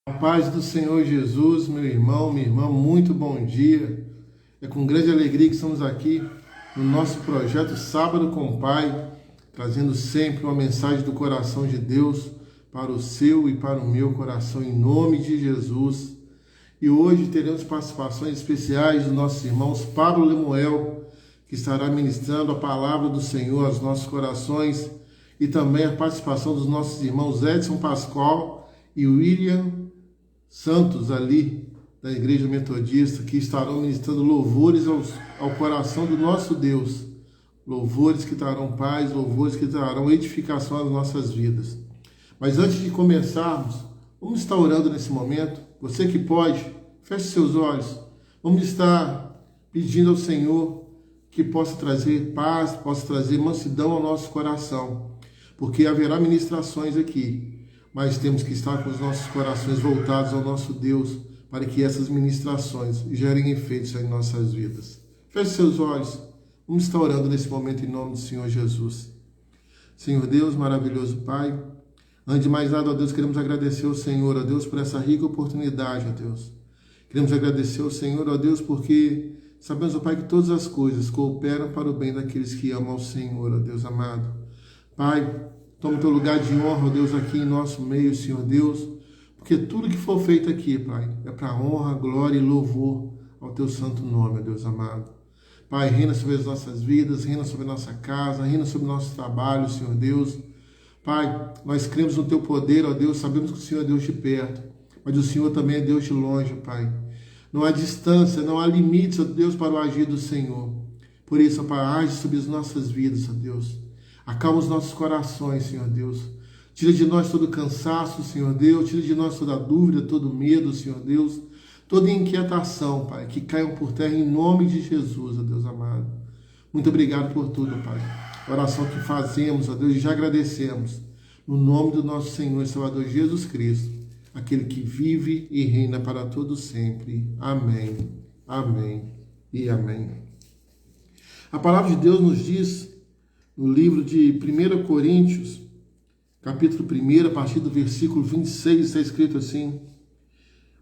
A paz do Senhor Jesus, meu irmão, minha irmã, muito bom dia. É com grande alegria que estamos aqui no nosso projeto Sábado com o Pai, trazendo sempre uma mensagem do coração de Deus para o seu e para o meu coração, em nome de Jesus. E hoje teremos participações especiais dos nossos irmãos Pablo Lemuel, que estará ministrando a palavra do Senhor aos nossos corações, e também a participação dos nossos irmãos Edson Pascoal e William Santos, ali da Igreja Metodista, que estarão ministrando louvores ao coração do nosso Deus. Louvores que trarão paz, louvores que trarão edificação às nossas vidas. Mas antes de começarmos, vamos estar orando nesse momento. Você que pode, feche seus olhos. Vamos estar pedindo ao Senhor que possa trazer paz, possa trazer mansidão ao nosso coração. Porque haverá ministrações aqui, mas temos que estar com os nossos corações voltados ao nosso Deus, para que essas ministrações gerem efeitos em nossas vidas. Feche seus olhos. Vamos estar orando nesse momento em nome do Senhor Jesus. Senhor Deus, maravilhoso Pai, antes de mais nada, ó Deus, queremos agradecer ao Senhor, ó Deus, por essa rica oportunidade, ó Deus. Queremos agradecer ao Senhor, ó Deus, porque sabemos, ó Pai, que todas as coisas cooperam para o bem daqueles que amam ao Senhor, ó Deus amado. Pai, toma o teu lugar de honra, ó Deus, aqui em nosso meio, Senhor Deus, porque tudo que for feito aqui, Pai, é para honra, glória e louvor ao teu santo nome, ó Deus amado. Pai, reina sobre as nossas vidas, reina sobre a nossa casa, reina sobre o nosso trabalho, Senhor Deus. Pai, nós cremos no teu poder, ó Deus, sabemos que o Senhor é Deus de perto, mas o Senhor também é Deus de longe, Pai. Não há distância, não há limites, ó Deus, para o agir do Senhor. Por isso, ó Pai, age sobre as nossas vidas, ó Deus. Acalma os nossos corações, Senhor Deus. Tira de nós todo cansaço, Senhor Deus. Tira de nós toda dúvida, todo medo, Senhor Deus. Toda inquietação, Pai, que caiam por terra em nome de Jesus, ó Deus amado. Muito obrigado por tudo, Pai. A oração que fazemos, ó Deus, e já agradecemos. No nome do nosso Senhor e Salvador Jesus Cristo, aquele que vive e reina para todos sempre. Amém, amém e amém. A palavra de Deus nos diz, no livro de 1 Coríntios, capítulo 1, a partir do versículo 26, está escrito assim: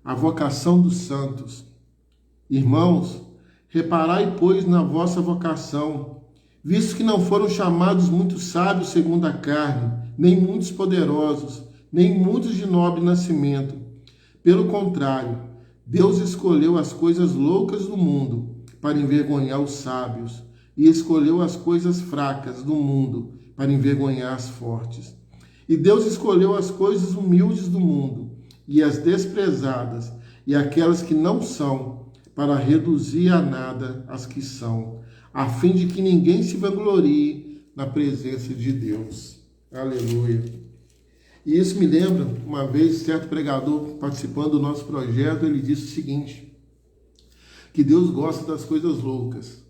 a vocação dos santos. Irmãos, reparai, pois, na vossa vocação, visto que não foram chamados muitos sábios segundo a carne, nem muitos poderosos, nem muitos de nobre nascimento. Pelo contrário, Deus escolheu as coisas loucas do mundo para envergonhar os sábios, e escolheu as coisas fracas do mundo para envergonhar as fortes. E Deus escolheu as coisas humildes do mundo e as desprezadas e aquelas que não são, para reduzir a nada as que são, a fim de que ninguém se vanglorie na presença de Deus. Aleluia. E isso me lembra, uma vez, certo pregador participando do nosso projeto, ele disse o seguinte, que Deus gosta das coisas loucas.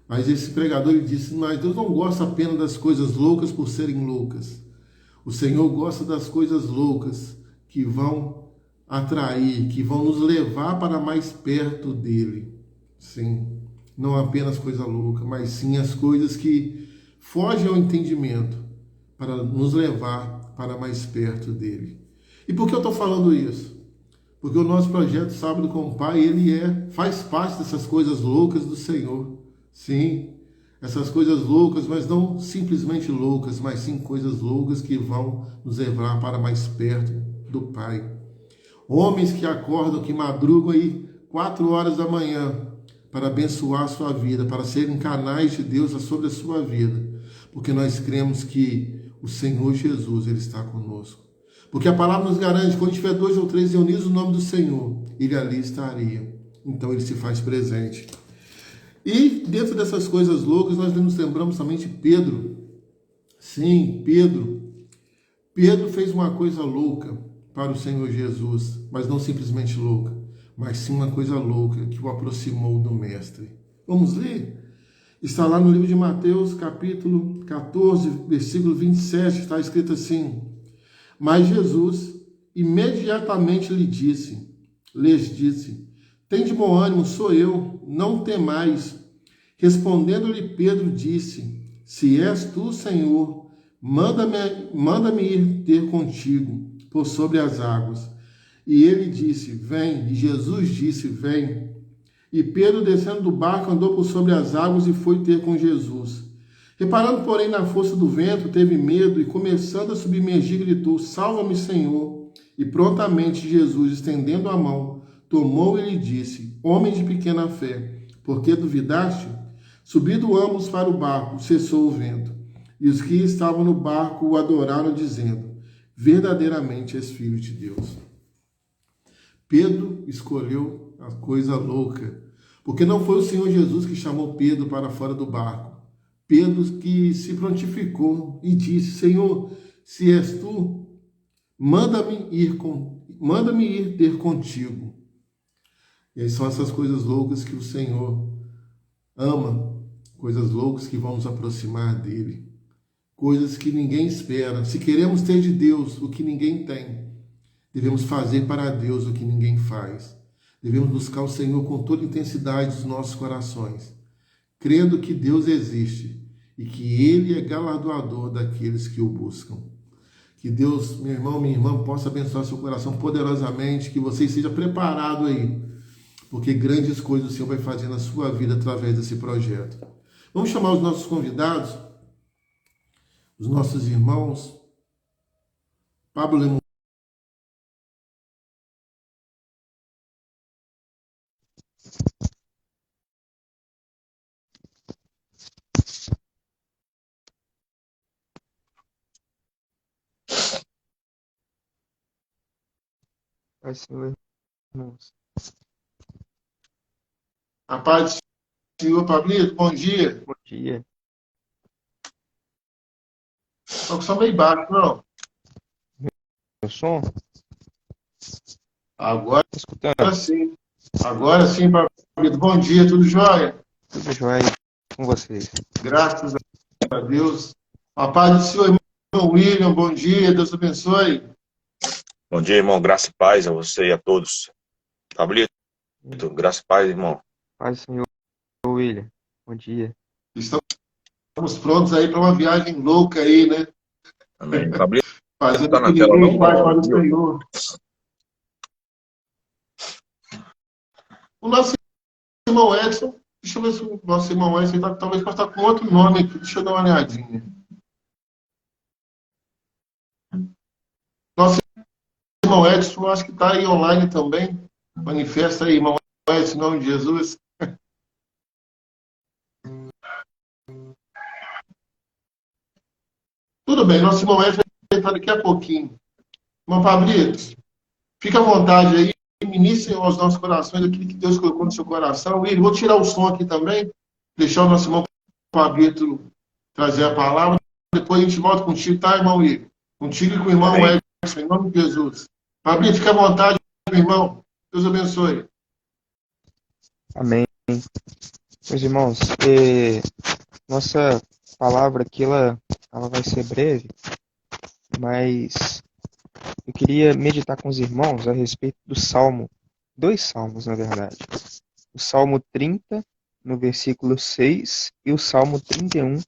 Mas esse pregador ele disse, mas Deus não gosta apenas das coisas loucas por serem loucas. O Senhor gosta das coisas loucas que vão atrair, que vão nos levar para mais perto dele. Sim, não apenas coisa louca, mas sim as coisas que fogem ao entendimento para nos levar para mais perto dele. E por que eu estou falando isso? Porque o nosso projeto Sábado com o Pai, ele faz parte dessas coisas loucas do Senhor. Sim, essas coisas loucas, mas não simplesmente loucas, mas sim coisas loucas que vão nos levar para mais perto do Pai. Homens que acordam, que madrugam aí 4 horas da manhã para abençoar a sua vida, para serem canais de Deus sobre a sua vida, porque nós cremos que o Senhor Jesus, Ele está conosco. Porque a palavra nos garante que quando tiver 2 ou 3 reunidos no nome do Senhor, Ele ali estaria. Então Ele se faz presente. E dentro dessas coisas loucas, nós nos lembramos também de Pedro. Sim, Pedro. Pedro fez uma coisa louca para o Senhor Jesus, mas não simplesmente louca, mas sim uma coisa louca que o aproximou do Mestre. Vamos ler? Está lá no livro de Mateus, capítulo 14, versículo 27, está escrito assim: mas Jesus imediatamente lhes disse, tende bom ânimo, sou eu, não temais. Respondendo-lhe Pedro, disse, se és tu, Senhor, manda-me ir ter contigo por sobre as águas. E ele disse, vem. E Jesus disse, vem. E Pedro, descendo do barco, andou por sobre as águas e foi ter com Jesus. Reparando, porém, na força do vento, teve medo e, começando a submergir, gritou, salva-me, Senhor. E prontamente Jesus, estendendo a mão, tomou e lhe disse, homem de pequena fé, por que duvidaste? Subindo ambos para o barco, cessou o vento. E os que estavam no barco o adoraram, dizendo, verdadeiramente és filho de Deus. Pedro escolheu a coisa louca, porque não foi o Senhor Jesus que chamou Pedro para fora do barco. Pedro que se prontificou e disse, Senhor, se és tu, manda-me ir ter contigo. E aí são essas coisas loucas que o Senhor ama, coisas loucas que vão nos aproximar dele, coisas que ninguém espera. Se queremos ter de Deus o que ninguém tem, devemos fazer para Deus o que ninguém faz. Devemos buscar o Senhor com toda a intensidade dos nossos corações, crendo que Deus existe e que Ele é galardoador daqueles que o buscam. Que Deus, meu irmão, minha irmã, possa abençoar seu coração poderosamente, que você esteja preparado aí, porque grandes coisas o Senhor vai fazer na sua vida através desse projeto. Vamos chamar os nossos convidados, os nossos irmãos. Pablo Lemon. Pai, Senhor, irmãos. A paz do Senhor, Pablito, bom dia. Bom dia. Estou com som meio baixo, não. Meu som? Agora Tá escutando? sim. Agora sim, Pablito. Bom dia, tudo jóia? Tudo jóia com vocês. Graças a Deus. A paz do Senhor, irmão William, bom dia, Deus abençoe. Bom dia, irmão. Graça e paz a você e a todos. Pablito, graça e paz, irmão. Paz, Senhor, William. Bom dia. Estamos prontos aí para uma viagem louca aí, né? Amém. Pablito, Fazendo tá o que na tela ninguém não, faz para o viu? Senhor. O nosso irmão Edson, deixa eu ver se o nosso irmão Edson talvez possa estar com outro nome aqui. Deixa eu dar uma olhadinha. Nosso irmão Edson, acho que está aí online também. Manifesta aí, irmão Edson, em nome de Jesus. Tudo bem, nosso irmão Edson vai entrar daqui a pouquinho. Irmão Pablito, fica à vontade aí, ministre aos nossos corações aquilo que Deus colocou no seu coração. E vou tirar o som aqui também, deixar o nosso irmão Pablito trazer a palavra. Depois a gente volta contigo, tá, irmão Igor? Contigo e com o irmão Amém. Edson, em nome de Jesus. Pablito, fica à vontade, meu irmão. Deus abençoe. Amém. Meus irmãos, nossa palavra aqui, ela vai ser breve, mas eu queria meditar com os irmãos a respeito do Salmo, 2 salmos, na verdade. O Salmo 30, no versículo 6, e o Salmo 31,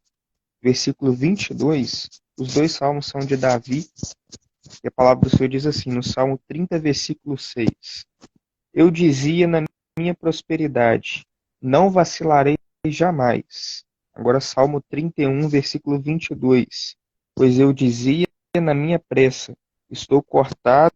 versículo 22. Os 2 salmos são de Davi, e a palavra do Senhor diz assim, no Salmo 30, versículo 6. Eu dizia na minha prosperidade, não vacilarei jamais. Agora Salmo 31, versículo 22. Pois eu dizia na minha pressa, estou cortado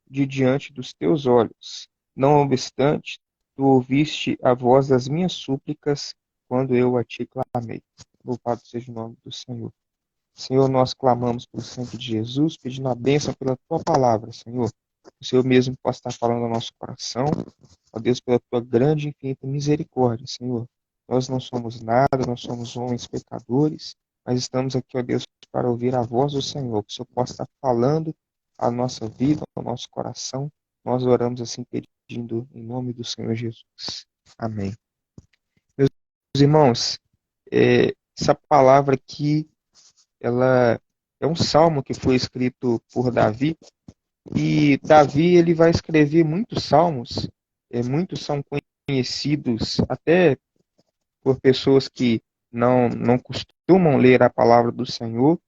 de diante dos teus olhos. Não obstante, tu ouviste a voz das minhas súplicas quando eu a te clamei. Louvado seja o nome do Senhor. Senhor, nós clamamos pelo sangue de Jesus, pedindo a bênção pela tua palavra, Senhor. O Senhor mesmo possa estar falando ao nosso coração. Ó Deus, pela tua grande e infinita misericórdia, Senhor. Nós não somos nada, nós somos homens pecadores, mas estamos aqui, ó Deus, para ouvir a voz do Senhor. Que o Senhor possa estar falando à nossa vida, ao nosso coração. Nós oramos assim pedindo em nome do Senhor Jesus. Amém. Meus irmãos, essa palavra aqui, ela é um salmo que foi escrito por Davi, e Davi ele vai escrever muitos salmos, muitos são conhecidos até por pessoas que não costumam ler a palavra do Senhor,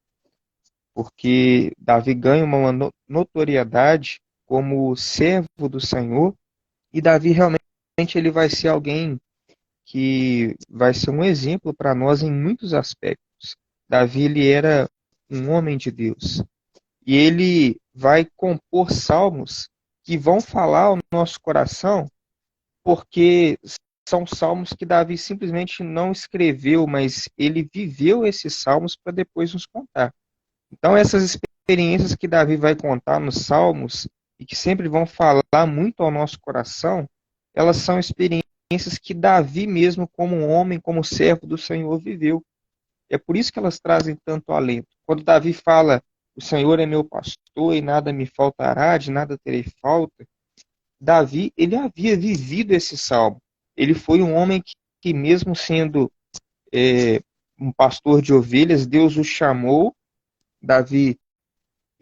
porque Davi ganha uma notoriedade como servo do Senhor, e Davi realmente ele vai ser alguém que vai ser um exemplo para nós em muitos aspectos. Davi ele era um homem de Deus e ele vai compor salmos que vão falar ao nosso coração, porque são salmos que Davi simplesmente não escreveu, mas ele viveu esses salmos para depois nos contar. Então essas experiências que Davi vai contar nos salmos e que sempre vão falar muito ao nosso coração, elas são experiências que Davi mesmo, como um homem, como servo do Senhor, viveu. É por isso que elas trazem tanto alento. Quando Davi fala, o Senhor é meu pastor e nada me faltará, de nada terei falta, Davi, ele havia vivido esse salmo. Ele foi um homem que mesmo sendo um pastor de ovelhas, Deus o chamou. Davi,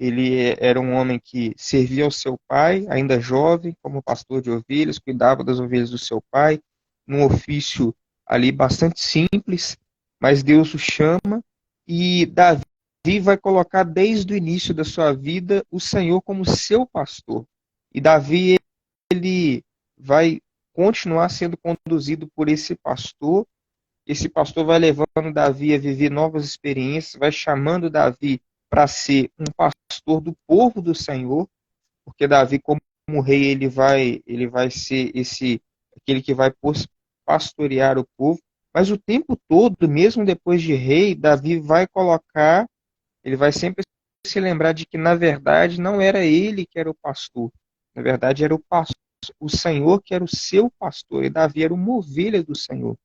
ele era um homem que servia ao seu pai, ainda jovem, como pastor de ovelhas, cuidava das ovelhas do seu pai, num ofício ali bastante simples, mas Deus o chama e Davi vai colocar desde o início da sua vida o Senhor como seu pastor. E Davi, ele vai continuar sendo conduzido por esse pastor. Esse pastor vai levando Davi a viver novas experiências, vai chamando Davi para ser um pastor do povo do Senhor, porque Davi, como rei, ele vai ser aquele que vai pastorear o povo. Mas o tempo todo, mesmo depois de rei, Davi vai colocar, ele vai sempre se lembrar de que, na verdade, não era ele que era o pastor. Na verdade, era o Senhor que era o seu pastor, e Davi era uma ovelha do Senhor.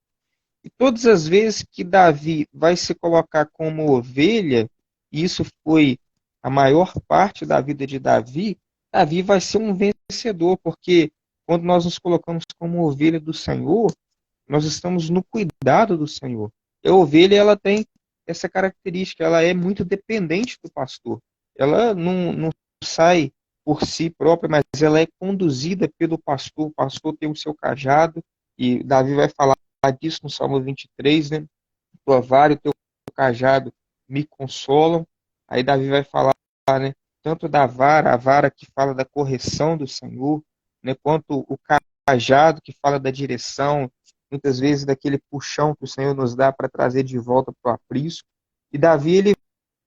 E todas as vezes que Davi vai se colocar como ovelha, e isso foi a maior parte da vida de Davi, Davi vai ser um vencedor, porque quando nós nos colocamos como ovelha do Senhor, nós estamos no cuidado do Senhor. E a ovelha, ela tem essa característica, ela é muito dependente do pastor. Ela não sai por si própria, mas ela é conduzida pelo pastor. O pastor tem o seu cajado, e Davi vai falar disso no Salmo 23, né? Tua vara e o teu cajado me consolam. Aí Davi vai falar, né? Tanto da vara, a vara que fala da correção do Senhor, né? Quanto o cajado que fala da direção, muitas vezes daquele puxão que o Senhor nos dá para trazer de volta para o aprisco. E Davi, ele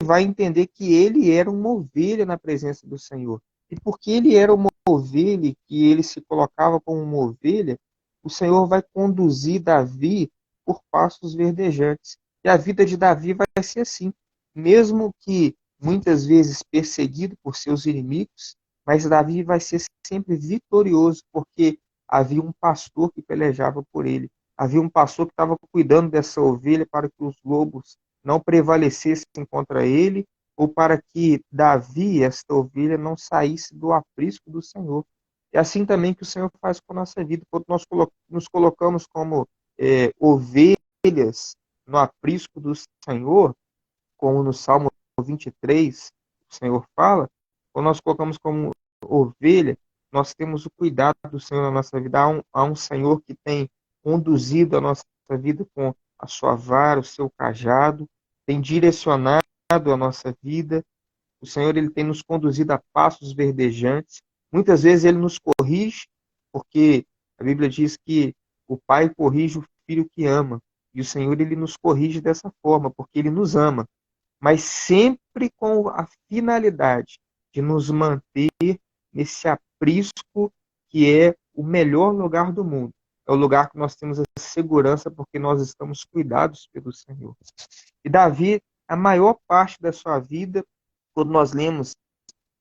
vai entender que ele era uma ovelha na presença do Senhor. E porque ele era uma ovelha, que ele se colocava como uma ovelha, o Senhor vai conduzir Davi por pastos verdejantes. E a vida de Davi vai ser assim. Mesmo que muitas vezes perseguido por seus inimigos, mas Davi vai ser sempre vitorioso, porque havia um pastor que pelejava por ele. Havia um pastor que estava cuidando dessa ovelha para que os lobos não prevalecessem contra ele, ou para que Davi, esta ovelha, não saísse do aprisco do Senhor. É assim também que o Senhor faz com a nossa vida. Quando nós nos colocamos como ovelhas no aprisco do Senhor, como no Salmo 23, o Senhor fala, quando nós colocamos como ovelha, nós temos o cuidado do Senhor na nossa vida. Há um Senhor que tem conduzido a nossa vida com a sua vara, o seu cajado, tem direcionado a nossa vida. O Senhor, ele tem nos conduzido a passos verdejantes. Muitas vezes ele nos corrige, porque a Bíblia diz que o pai corrige o filho que ama. E o Senhor, ele nos corrige dessa forma, porque ele nos ama. Mas sempre com a finalidade de nos manter nesse aprisco que é o melhor lugar do mundo. É o lugar que nós temos a segurança, porque nós estamos cuidados pelo Senhor. E Davi, a maior parte da sua vida, quando nós lemos,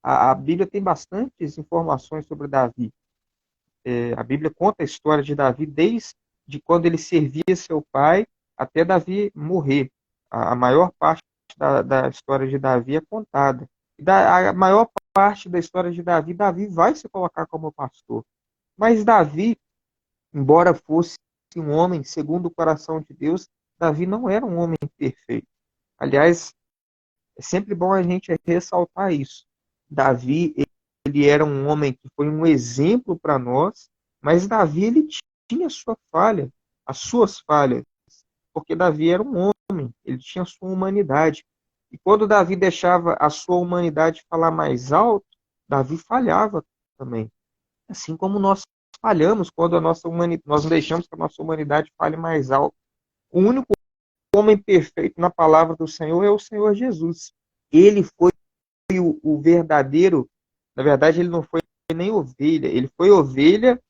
a Bíblia tem bastantes informações sobre Davi. A Bíblia conta a história de Davi desde quando ele servia seu pai até Davi morrer. A maior parte da história de Davi é contada. E a maior parte da história de Davi, Davi vai se colocar como pastor. Mas Davi, embora fosse um homem segundo o coração de Deus, Davi não era um homem perfeito. Aliás, é sempre bom a gente ressaltar isso. Davi, ele era um homem que foi um exemplo para nós, mas Davi, ele tinha sua falha, as suas falhas, porque Davi era um homem, ele tinha a sua humanidade. E quando Davi deixava a sua humanidade falar mais alto, Davi falhava também. Assim como nós falhamos quando nós não deixamos que a nossa humanidade fale mais alto. O único homem perfeito na palavra do Senhor é o Senhor Jesus. Ele foi o verdadeiro, na verdade ele não foi nem ovelha, ele foi ovelha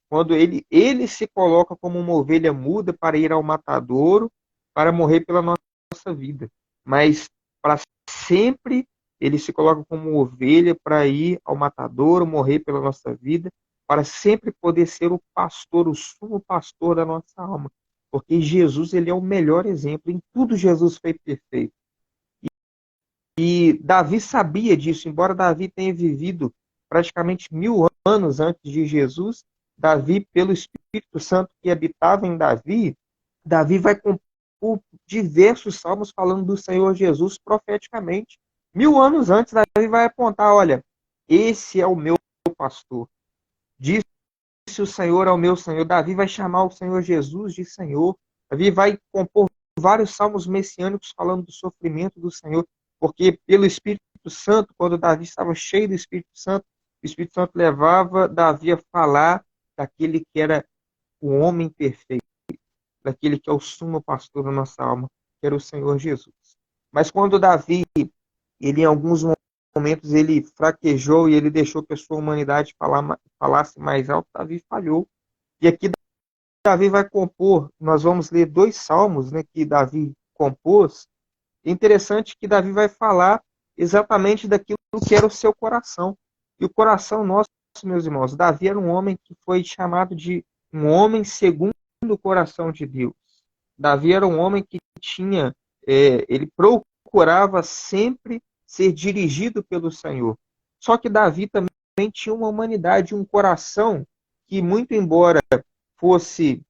quando ele se coloca como uma ovelha muda para ir ao matadouro, para morrer pela nossa vida. Mas para sempre ele se coloca como ovelha para ir ao matadouro, morrer pela nossa vida, para sempre poder ser o pastor, o sumo pastor da nossa alma. Porque Jesus, ele é o melhor exemplo. Em tudo Jesus foi perfeito. E Davi sabia disso, embora Davi tenha vivido praticamente 1000 anos antes de Jesus. Davi, pelo Espírito Santo que habitava em Davi, Davi vai compor diversos salmos falando do Senhor Jesus profeticamente. 1000 anos antes, Davi vai apontar, olha, esse é o meu pastor. Disse o Senhor ao meu Senhor. Davi vai chamar o Senhor Jesus de Senhor. Davi vai compor vários salmos messiânicos falando do sofrimento do Senhor, porque pelo Espírito Santo, quando Davi estava cheio do Espírito Santo, o Espírito Santo levava Davi a falar daquele que era o homem perfeito, daquele que é o sumo pastor da nossa alma, que era o Senhor Jesus. Mas quando Davi, ele em alguns momentos, ele fraquejou e ele deixou que a sua humanidade falasse mais alto, Davi falhou. E aqui Davi vai compor, nós vamos ler 2 salmos, né, que Davi compôs. É interessante que Davi vai falar exatamente daquilo que era o seu coração. E o coração nosso, meus irmãos, Davi era um homem que foi chamado de um homem segundo o coração de Deus. Davi era um homem que ele procurava sempre ser dirigido pelo Senhor. Só que Davi também tinha uma humanidade, um coração que, muito embora fosse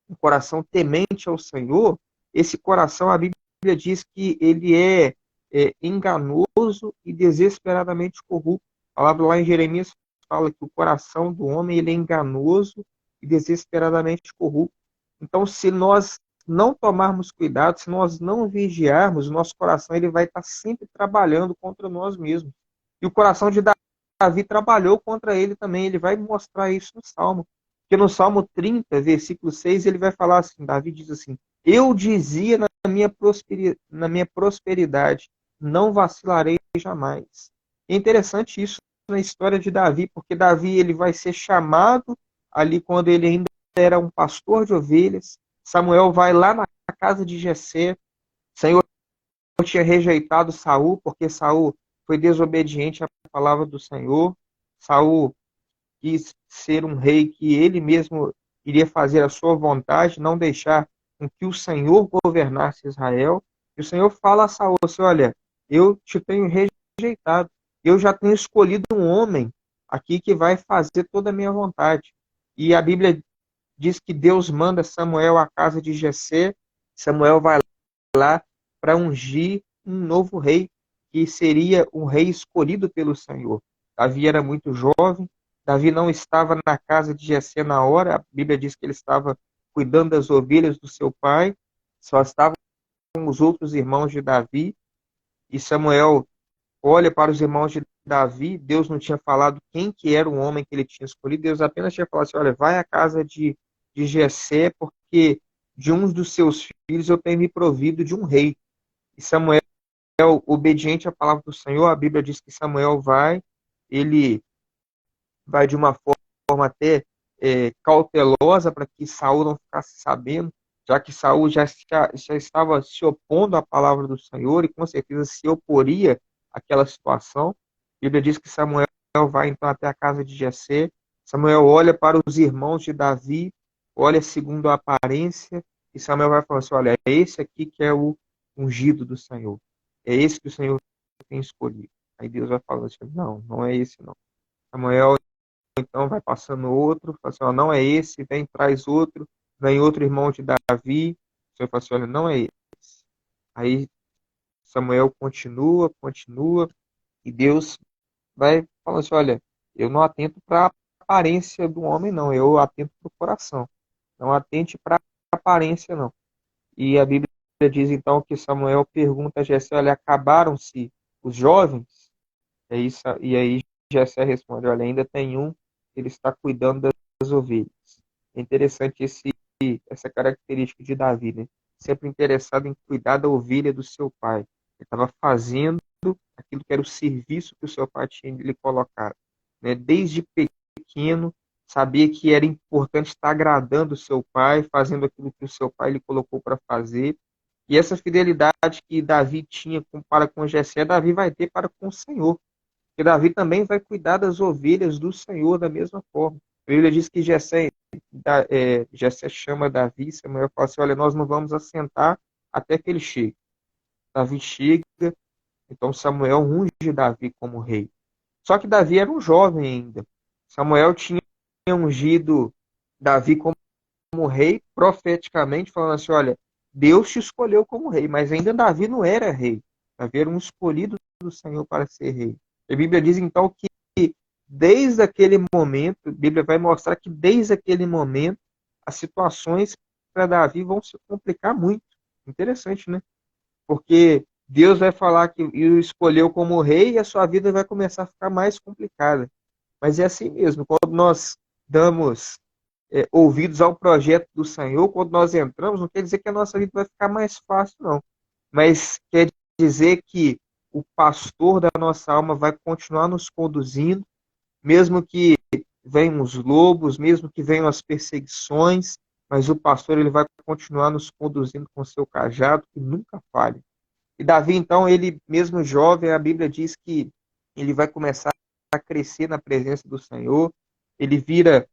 um coração temente ao Senhor, esse coração, a Bíblia diz que ele é enganoso e desesperadamente corrupto. A palavra lá em Jeremias fala que o coração do homem ele é enganoso e desesperadamente corrupto. Então, se nós não tomarmos cuidado, se nós não vigiarmos, o nosso coração ele vai estar sempre trabalhando contra nós mesmos. E o coração de Davi trabalhou contra ele também. Ele vai mostrar isso no Salmo. Porque no Salmo 30, versículo 6, ele vai falar assim, Davi diz assim, eu dizia na minha prosperidade, não vacilarei jamais. É interessante isso na história de Davi, porque Davi ele vai ser chamado ali quando ele ainda era um pastor de ovelhas. Samuel vai lá na casa de Jessé. O Senhor tinha rejeitado Saul, porque Saul foi desobediente à palavra do Senhor. Saul quis ser um rei que ele mesmo iria fazer a sua vontade, não deixar com que o Senhor governasse Israel. E o Senhor fala a Saul assim, olha, eu te tenho rejeitado, eu já tenho escolhido um homem aqui que vai fazer toda a minha vontade. E a Bíblia diz que Deus manda Samuel à casa de Jessé, Samuel vai lá para ungir um novo rei, que seria um rei escolhido pelo Senhor. Davi era muito jovem, Davi não estava na casa de Jessé na hora, a Bíblia diz que ele estava cuidando das ovelhas do seu pai, só estavam os outros irmãos de Davi, e Samuel olha para os irmãos de Davi, Deus não tinha falado quem que era o homem que ele tinha escolhido, Deus apenas tinha falado assim, olha, vai à casa de Jessé, porque de um dos seus filhos eu tenho me provido de um rei. E Samuel, obediente à palavra do Senhor, a Bíblia diz que Samuel ele vai de uma forma até cautelosa para que Saul não ficasse sabendo, já que Saul já estava se opondo à palavra do Senhor e com certeza se oporia àquela situação. A Bíblia diz que Samuel vai então até a casa de Jessé. Samuel olha para os irmãos de Davi, olha segundo a aparência, e Samuel vai falar assim, olha, é esse aqui que é o ungido do Senhor. É esse que o Senhor tem escolhido. Aí Deus vai falar assim, não, não é esse não. Samuel então vai passando outro, fala assim, ó, não é esse, vem, traz outro, vem outro irmão de Davi, o Senhor fala assim, olha, não é esse. Aí Samuel continua, e Deus vai falando assim, olha, eu não atento para a aparência do homem, não, eu atento para o coração. Não atente para a aparência, não. E a Bíblia diz então que Samuel pergunta a Jessé, olha, acabaram-se os jovens? E aí Jessé responde: olha, ainda tem um, ele está cuidando das ovelhas. É interessante essa característica de Davi, né? Sempre interessado em cuidar da ovelha do seu pai. Ele estava fazendo aquilo que era o serviço que o seu pai tinha lhe colocado, né? Desde pequeno, sabia que era importante estar agradando o seu pai, fazendo aquilo que o seu pai lhe colocou para fazer. E essa fidelidade que Davi tinha para com Jessé, Davi vai ter para com o Senhor. E Davi também vai cuidar das ovelhas do Senhor da mesma forma. A Bíblia diz que Jessé chama Davi, Samuel fala assim: olha, nós não vamos assentar até que ele chegue. Davi chega, então Samuel unge Davi como rei. Só que Davi era um jovem ainda. Samuel tinha ungido Davi como rei, profeticamente, falando assim: olha, Deus te escolheu como rei, mas ainda Davi não era rei. Davi era um escolhido do Senhor para ser rei. A Bíblia diz então que desde aquele momento, a Bíblia vai mostrar que desde aquele momento as situações para Davi vão se complicar muito. Interessante, né? Porque Deus vai falar que o escolheu como rei e a sua vida vai começar a ficar mais complicada. Mas é assim mesmo, quando nós damos ouvidos ao projeto do Senhor, quando nós entramos, não quer dizer que a nossa vida vai ficar mais fácil, não. Mas quer dizer que o pastor da nossa alma vai continuar nos conduzindo, mesmo que venham os lobos, mesmo que venham as perseguições, mas o pastor ele vai continuar nos conduzindo com seu cajado, que nunca falha. E Davi, então, ele mesmo jovem, a Bíblia diz que ele vai começar a crescer na presença do Senhor, ele vira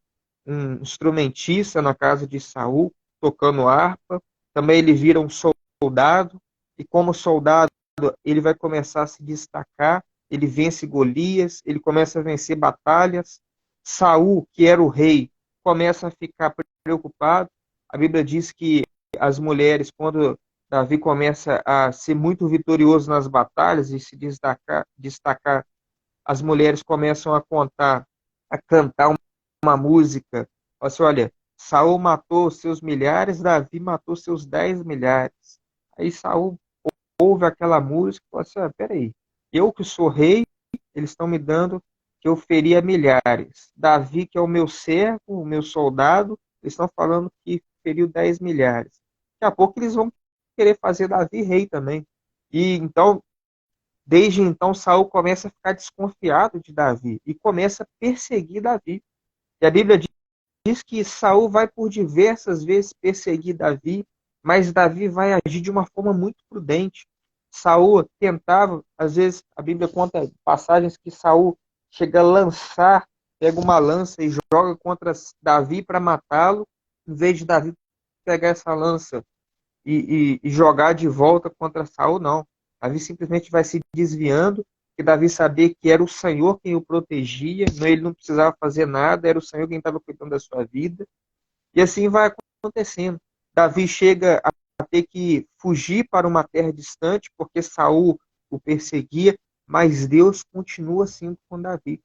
um instrumentista na casa de Saul, tocando harpa, também ele vira um soldado, e como soldado ele vai começar a se destacar, ele vence Golias, ele começa a vencer batalhas. Saul, que era o rei, começa a ficar preocupado. A Bíblia diz que as mulheres, quando Davi começa a ser muito vitorioso nas batalhas e se destacar, as mulheres começam a cantar uma música. Assim, olha, Saul matou seus milhares, Davi matou seus 10 milhares. Aí Saul ouve aquela música e fala assim: peraí, eu que sou rei, eles estão me dando que eu feria milhares. Davi, que é o meu servo, o meu soldado, eles estão falando que feriu 10 milhares. Daqui a pouco eles vão querer fazer Davi rei também. E então, desde então, Saul começa a ficar desconfiado de Davi e começa a perseguir Davi. E a Bíblia diz que Saul vai por diversas vezes perseguir Davi, mas Davi vai agir de uma forma muito prudente. Saul tentava, às vezes a Bíblia conta passagens que Saul chega a lançar, pega uma lança e joga contra Davi para matá-lo, em vez de Davi pegar essa lança e jogar de volta contra Saul, não. Davi simplesmente vai se desviando, porque Davi sabia que era o Senhor quem o protegia, ele não precisava fazer nada, era o Senhor quem estava cuidando da sua vida. E assim vai acontecendo. Davi chega a ter que fugir para uma terra distante, porque Saul o perseguia, mas Deus continua sendo com Davi.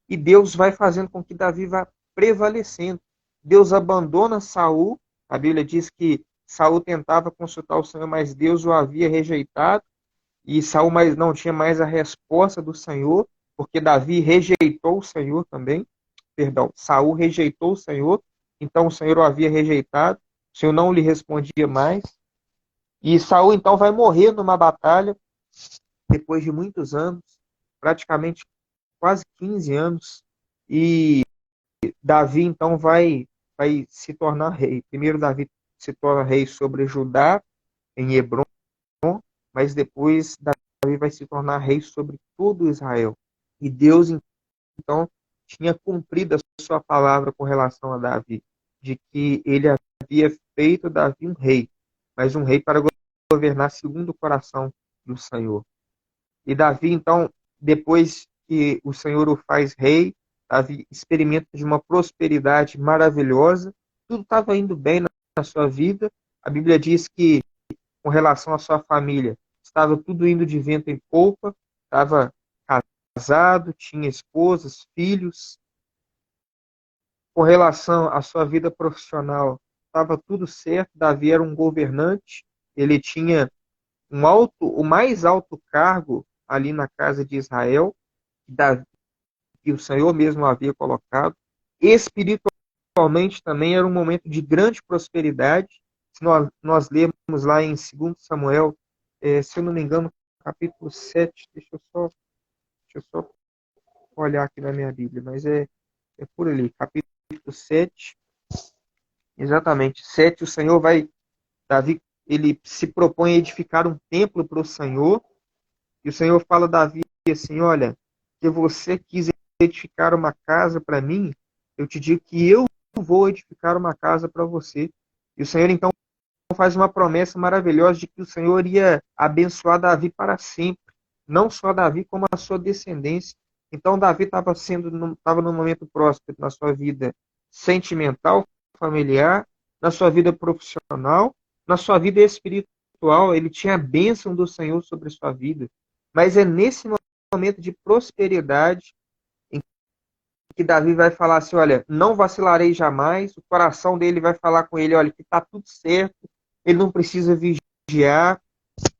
E Deus vai fazendo com que Davi vá prevalecendo. Deus abandona Saul. A Bíblia diz que Saul tentava consultar o Senhor, mas Deus o havia rejeitado. E Saul não tinha mais a resposta do Senhor, porque Davi rejeitou o Senhor também. Perdão, Saul rejeitou o Senhor, então o Senhor o havia rejeitado. O Senhor não lhe respondia mais. E Saul então vai morrer numa batalha depois de muitos anos, praticamente quase 15 anos. E Davi então vai se tornar rei. Primeiro Davi se torna rei sobre Judá, em Hebron, mas depois Davi vai se tornar rei sobre todo Israel. E Deus então tinha cumprido a sua palavra com relação a Davi, de que ele havia feito Davi um rei, mas um rei para governar segundo o coração do Senhor. E Davi então, depois que o Senhor o faz rei, Davi experimenta de uma prosperidade maravilhosa, tudo estava indo bem na sua vida. A Bíblia diz que, com relação à sua família, estava tudo indo de vento em popa, estava casado, tinha esposas, filhos. Com relação à sua vida profissional, estava tudo certo. Davi era um governante, ele tinha o mais alto cargo ali na casa de Israel. Davi que o Senhor mesmo havia colocado. Espiritualmente também era um momento de grande prosperidade. Se nós lermos lá em 2 Samuel, se eu não me engano, capítulo 7, deixa eu só olhar aqui na minha Bíblia, mas é por ali, capítulo 7, exatamente, 7, o Senhor Davi, ele se propõe a edificar um templo para o Senhor, e o Senhor fala a Davi assim, olha, que você quis edificar uma casa para mim, eu te digo que eu vou edificar uma casa para você. E o Senhor então faz uma promessa maravilhosa de que o Senhor ia abençoar Davi para sempre, não só Davi, como a sua descendência. Então Davi estava num momento próspero na sua vida sentimental, familiar, na sua vida profissional, na sua vida espiritual. Ele tinha a bênção do Senhor sobre a sua vida. Mas é nesse momento de prosperidade em que Davi vai falar assim, olha, não vacilarei jamais. O coração dele vai falar com ele, olha, que está tudo certo, ele não precisa vigiar,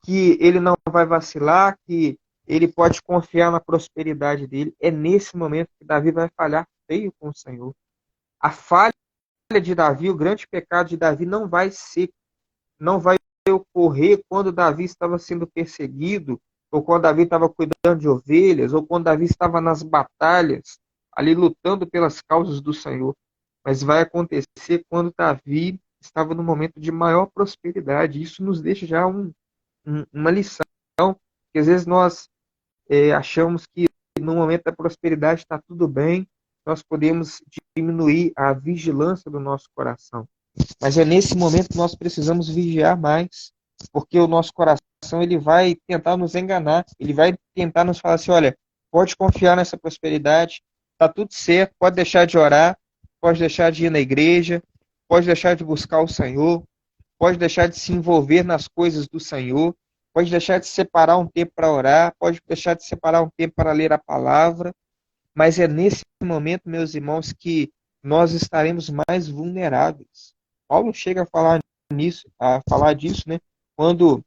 que ele não vai vacilar, que ele pode confiar na prosperidade dele. É nesse momento que Davi vai falhar feio com o Senhor. A falha de Davi, o grande pecado de Davi não vai ocorrer quando Davi estava sendo perseguido, ou quando Davi estava cuidando de ovelhas, ou quando Davi estava nas batalhas, ali lutando pelas causas do Senhor. Mas vai acontecer quando Davi estava no momento de maior prosperidade. Isso nos deixa já uma lição, que às vezes nós achamos que no momento da prosperidade está tudo bem, nós podemos diminuir a vigilância do nosso coração. Mas é nesse momento que nós precisamos vigiar mais, porque o nosso coração ele vai tentar nos enganar, ele vai tentar nos falar assim, olha, pode confiar nessa prosperidade, está tudo certo, pode deixar de orar, pode deixar de ir na igreja, pode deixar de buscar o Senhor, pode deixar de se envolver nas coisas do Senhor, pode deixar de separar um tempo para orar, pode deixar de separar um tempo para ler a palavra, mas é nesse momento, meus irmãos, que nós estaremos mais vulneráveis. Paulo chega a falar disso, né? Quando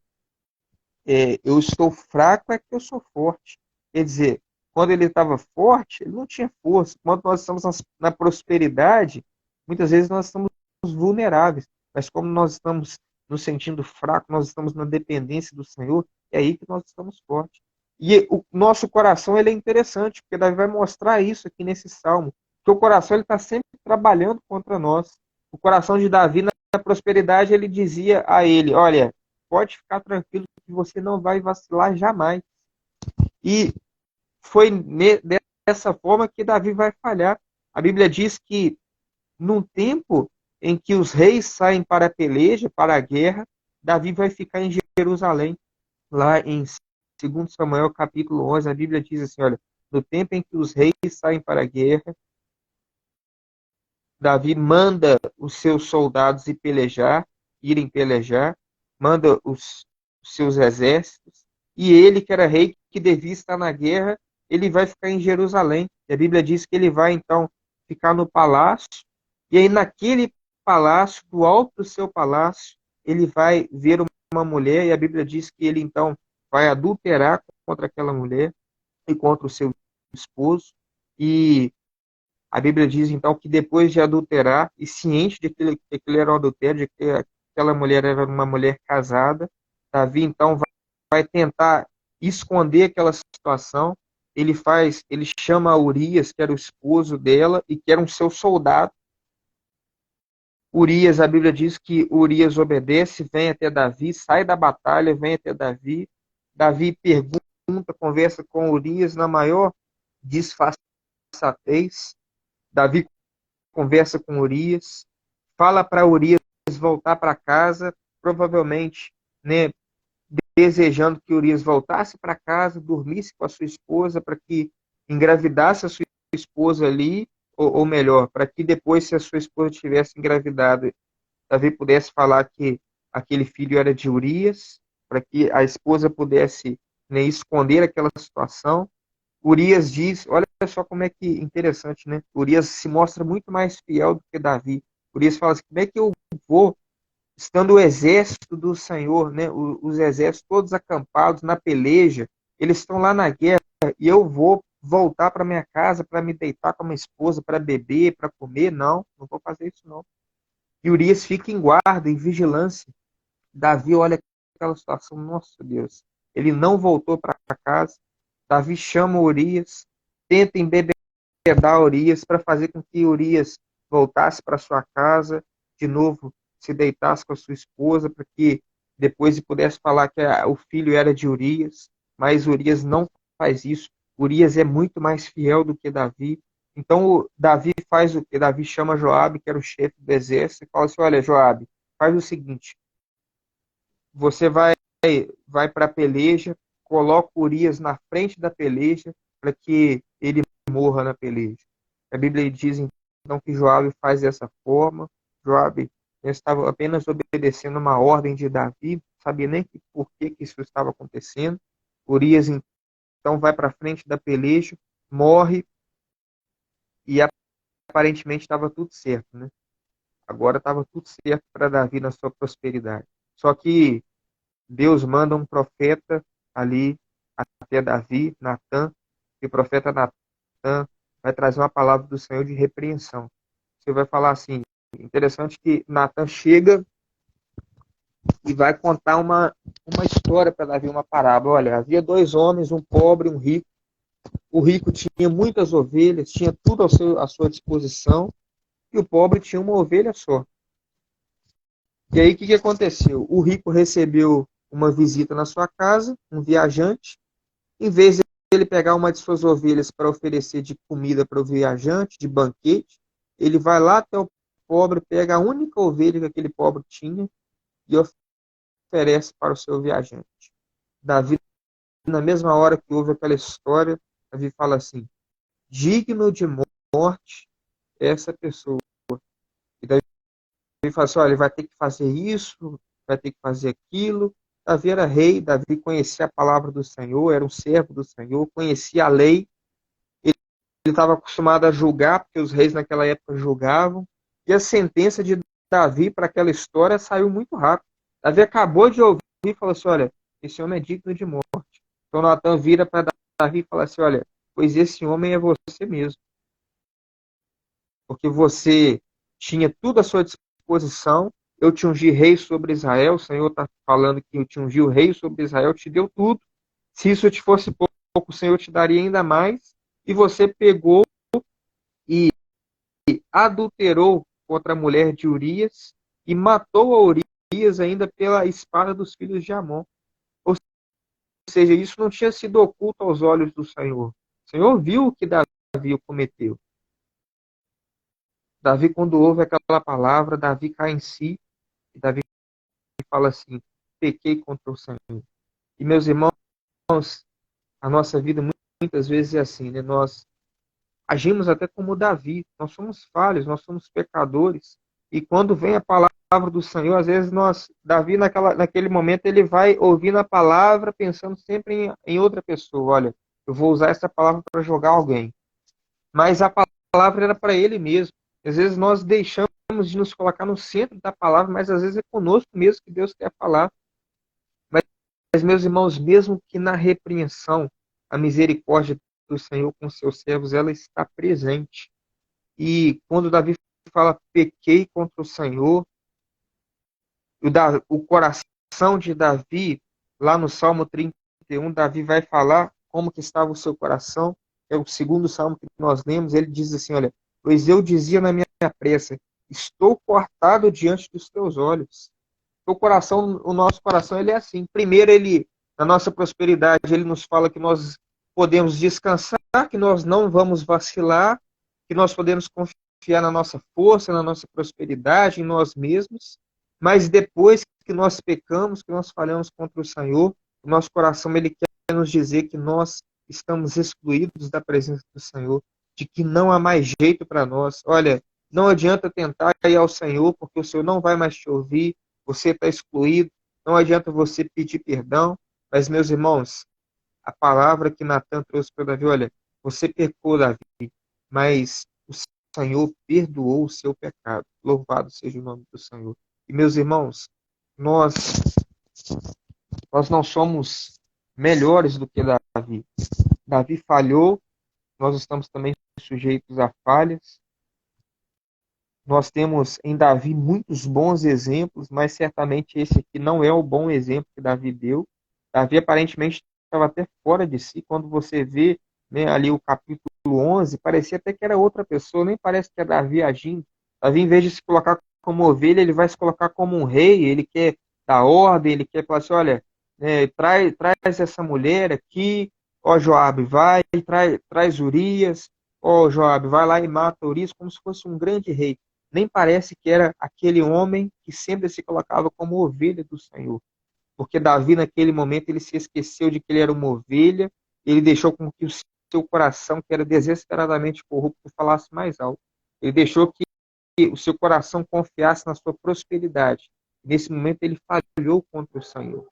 eu estou fraco é que eu sou forte. Quer dizer, quando ele estava forte, ele não tinha força. Quando nós estamos na prosperidade, muitas vezes nós estamos vulneráveis. Mas como nós estamos nos sentindo fracos, nós estamos na dependência do Senhor, é aí que nós estamos fortes. E o nosso coração ele é interessante, porque Davi vai mostrar isso aqui nesse salmo, que o coração está sempre trabalhando contra nós. O coração de Davi, na prosperidade, ele dizia a ele, olha, pode ficar tranquilo que você não vai vacilar jamais. E foi dessa forma que Davi vai falhar. A Bíblia diz que num tempo em que os reis saem para a peleja, para a guerra, Davi vai ficar em Jerusalém. Lá em 2 Samuel capítulo 11, a Bíblia diz assim, olha, no tempo em que os reis saem para a guerra, Davi manda os seus soldados irem pelejar, manda os seus exércitos, e ele, que era rei, que devia estar na guerra, ele vai ficar em Jerusalém. E a Bíblia diz que ele vai, então, ficar no palácio, e aí naquele palácio, do alto do seu palácio, ele vai ver uma mulher, e a Bíblia diz que ele, então, vai adulterar contra aquela mulher e contra o seu esposo, e a Bíblia diz, então, que depois de adulterar, e ciente de que aquele era um adultério, de que aquela mulher era uma mulher casada, Davi, então, vai tentar esconder aquela situação. Ele chama Urias, que era o esposo dela, e que era um seu soldado. Urias, a Bíblia diz que Urias obedece, vem até Davi, sai da batalha, vem até Davi. Davi pergunta, conversa com Urias na maior disfarçatez. Davi conversa com Urias, fala para Urias voltar para casa, provavelmente, né, desejando que Urias voltasse para casa, dormisse com a sua esposa, para que engravidasse a sua esposa ali, ou melhor, para que depois, se a sua esposa tivesse engravidado, Davi pudesse falar que aquele filho era de Urias, para que a esposa pudesse, né, esconder aquela situação. Urias diz, olha só como é que interessante, né? Urias se mostra muito mais fiel do que Davi. Urias fala assim, como é que eu vou, estando o exército do Senhor, né? Os exércitos todos acampados na peleja, eles estão lá na guerra, e eu vou voltar para minha casa para me deitar com a minha esposa, para beber, para comer. Não, não vou fazer isso não. E Urias fica em guarda, em vigilância. Davi olha aquela situação, nossa Deus. Ele não voltou para casa. Davi chama Urias, tenta embebedar Urias para fazer com que Urias voltasse para sua casa, de novo se deitasse com a sua esposa, para que depois ele pudesse falar que o filho era de Urias. Mas Urias não faz isso. Urias é muito mais fiel do que Davi. Então Davi faz o que? Davi chama Joabe, que era o chefe do exército, e fala assim: olha, Joabe, faz o seguinte, você vai para a peleja, coloca Urias na frente da peleja para que ele morra na peleja. A Bíblia diz então que Joabe faz dessa forma. Joabe estava apenas obedecendo uma ordem de Davi, não sabia nem por que isso estava acontecendo. Urias então vai para a frente da peleja, morre e aparentemente estava tudo certo, né? Agora estava tudo certo para Davi na sua prosperidade. Só que Deus manda um profeta ali até Davi, Natã, e o profeta Natã vai trazer uma palavra do Senhor de repreensão. Você vai falar assim, interessante que Natã chega e vai contar uma história para Davi, uma parábola. Olha, havia dois homens, um pobre e um rico. O rico tinha muitas ovelhas, tinha tudo à sua disposição, e o pobre tinha uma ovelha só. E aí, o que aconteceu? O rico recebeu uma visita na sua casa, um viajante. Em vez de ele pegar uma de suas ovelhas para oferecer de comida para o viajante, de banquete, ele vai lá até o pobre, pega a única ovelha que aquele pobre tinha e oferece para o seu viajante. Davi, na mesma hora que ouve aquela história, Davi fala assim: digno de morte essa pessoa. E Davi fala assim: olha, ele vai ter que fazer isso, vai ter que fazer aquilo. Davi era rei, Davi conhecia a palavra do Senhor, era um servo do Senhor, conhecia a lei. Ele estava acostumado a julgar, porque os reis naquela época julgavam. E a sentença de Davi para aquela história saiu muito rápido. Davi acabou de ouvir e falou assim: olha, esse homem é digno de morte. Então Natan vira para Davi e fala assim: olha, pois esse homem é você mesmo. Porque você tinha tudo à sua disposição, eu te ungi rei sobre Israel, o Senhor está falando que eu te ungi o rei sobre Israel, te deu tudo. Se isso te fosse pouco, o Senhor te daria ainda mais. E você pegou e adulterou contra a mulher de Urias e matou a Urias ainda pela espada dos filhos de Amon. Ou seja, isso não tinha sido oculto aos olhos do Senhor. O Senhor viu o que Davi cometeu. Davi, quando ouve aquela palavra, Davi cai em si e Davi fala assim: pequei contra o Senhor. E meus irmãos, a nossa vida muitas vezes é assim, né? Nós agimos até como Davi, nós somos falhos, nós somos pecadores. E quando vem a palavra do Senhor, às vezes Davi naquele momento, ele vai ouvindo a palavra pensando sempre em outra pessoa. Olha, eu vou usar essa palavra para jogar alguém. Mas a palavra era para ele mesmo. Às vezes nós deixamos de nos colocar no centro da palavra, mas às vezes é conosco mesmo que Deus quer falar. Mas meus irmãos, mesmo que na repreensão, a misericórdia do Senhor com seus servos, ela está presente. E quando Davi fala, pequei contra o Senhor, o coração de Davi, lá no Salmo 31, Davi vai falar como que estava o seu coração. É o segundo salmo que nós lemos. Ele diz assim: olha, pois eu dizia na minha pressa, estou cortado diante dos teus olhos. O nosso coração, ele é assim. Primeiro, na nossa prosperidade, ele nos fala que nós podemos descansar, que nós não vamos vacilar, que nós podemos confiar na nossa força, na nossa prosperidade, em nós mesmos. Mas depois que nós pecamos, que nós falhamos contra o Senhor, o nosso coração, ele quer nos dizer que nós estamos excluídos da presença do Senhor, de que não há mais jeito para nós. Olha, não adianta tentar ir ao Senhor, porque o Senhor não vai mais te ouvir, você está excluído, não adianta você pedir perdão. Mas, meus irmãos, a palavra que Natan trouxe para Davi: olha, você pecou, Davi, mas o Senhor perdoou o seu pecado. Louvado seja o nome do Senhor. E, meus irmãos, nós não somos melhores do que Davi. Davi falhou, nós estamos também sujeitos a falhas. Nós temos em Davi muitos bons exemplos, mas certamente esse aqui não é o bom exemplo que Davi deu. Davi aparentemente estava até fora de si. Quando você vê, né, ali o capítulo 11, parecia até que era outra pessoa, nem parece que é Davi agindo. Davi, em vez de se colocar como ovelha, ele vai se colocar como um rei, ele quer dar ordem, ele quer falar assim, olha, traz essa mulher aqui, ó Joabe, vai, traz Urias, ó Joabe, vai lá e mata Urias, como se fosse um grande rei. Nem parece que era aquele homem que sempre se colocava como ovelha do Senhor. Porque Davi, naquele momento, ele se esqueceu de que ele era uma ovelha, ele deixou com que o seu coração, que era desesperadamente corrupto, falasse mais alto. Ele deixou que o seu coração confiasse na sua prosperidade. Nesse momento, ele falhou contra o Senhor.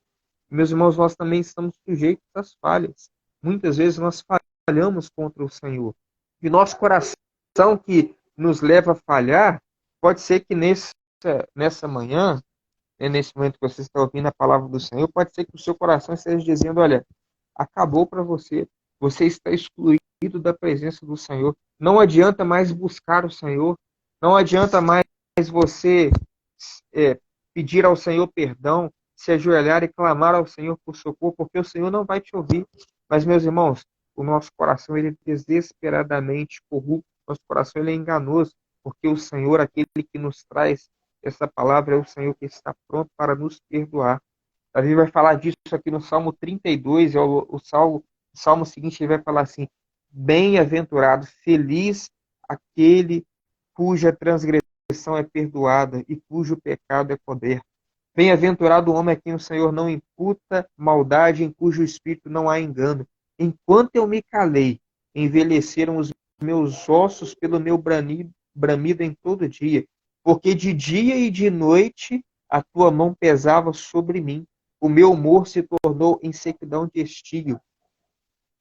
Meus irmãos, nós também estamos sujeitos às falhas. Muitas vezes nós falhamos contra o Senhor. E nosso coração, que nos leva a falhar, pode ser que nessa manhã, nesse momento que você está ouvindo a palavra do Senhor, pode ser que o seu coração esteja dizendo, olha, acabou para você, você está excluído da presença do Senhor, não adianta mais buscar o Senhor, não adianta mais você pedir ao Senhor perdão, se ajoelhar e clamar ao Senhor por socorro, porque o Senhor não vai te ouvir. Mas, meus irmãos, o nosso coração ele é desesperadamente corrupto, nosso coração ele é enganoso, porque o Senhor, aquele que nos traz essa palavra, é o Senhor que está pronto para nos perdoar. Davi vai falar disso aqui no Salmo 32, o salmo seguinte, ele vai falar assim, bem-aventurado, feliz aquele cuja transgressão é perdoada e cujo pecado é coberto. Bem-aventurado o homem a quem o Senhor não imputa maldade, em cujo espírito não há engano. Enquanto eu me calei, envelheceram os meus ossos pelo meu bramido em todo dia, porque de dia e de noite a tua mão pesava sobre mim. O meu humor se tornou em sequidão de estio.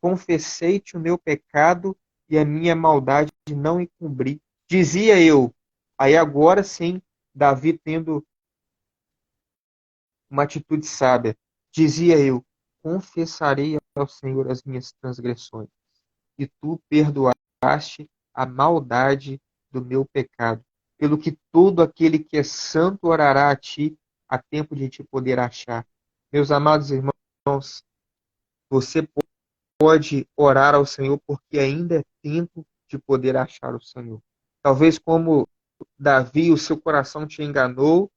Confessei-te o meu pecado e a minha maldade não encobri. Dizia eu, aí agora sim, Davi tendo uma atitude sábia, dizia eu, confessarei ao Senhor as minhas transgressões, e tu perdoaste a maldade do meu pecado, pelo que todo aquele que é santo orará a ti, a tempo de te poder achar. Meus amados irmãos, você pode orar ao Senhor porque ainda é tempo de poder achar o Senhor. Talvez como Davi, o seu coração te enganou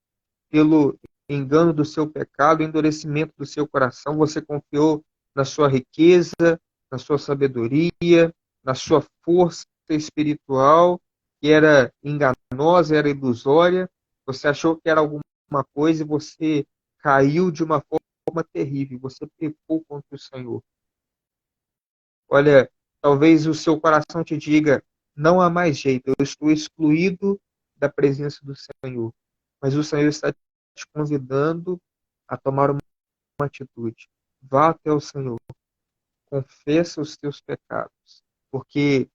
pelo engano do seu pecado, endurecimento do seu coração, você confiou na sua riqueza, na sua sabedoria, na sua força espiritual, que era enganosa, era ilusória, você achou que era alguma coisa e você caiu de uma forma terrível, você pecou contra o Senhor. Olha, talvez o seu coração te diga, não há mais jeito, eu estou excluído da presença do Senhor. Mas o Senhor está te convidando a tomar uma atitude. Vá até o Senhor, confessa os teus pecados, porque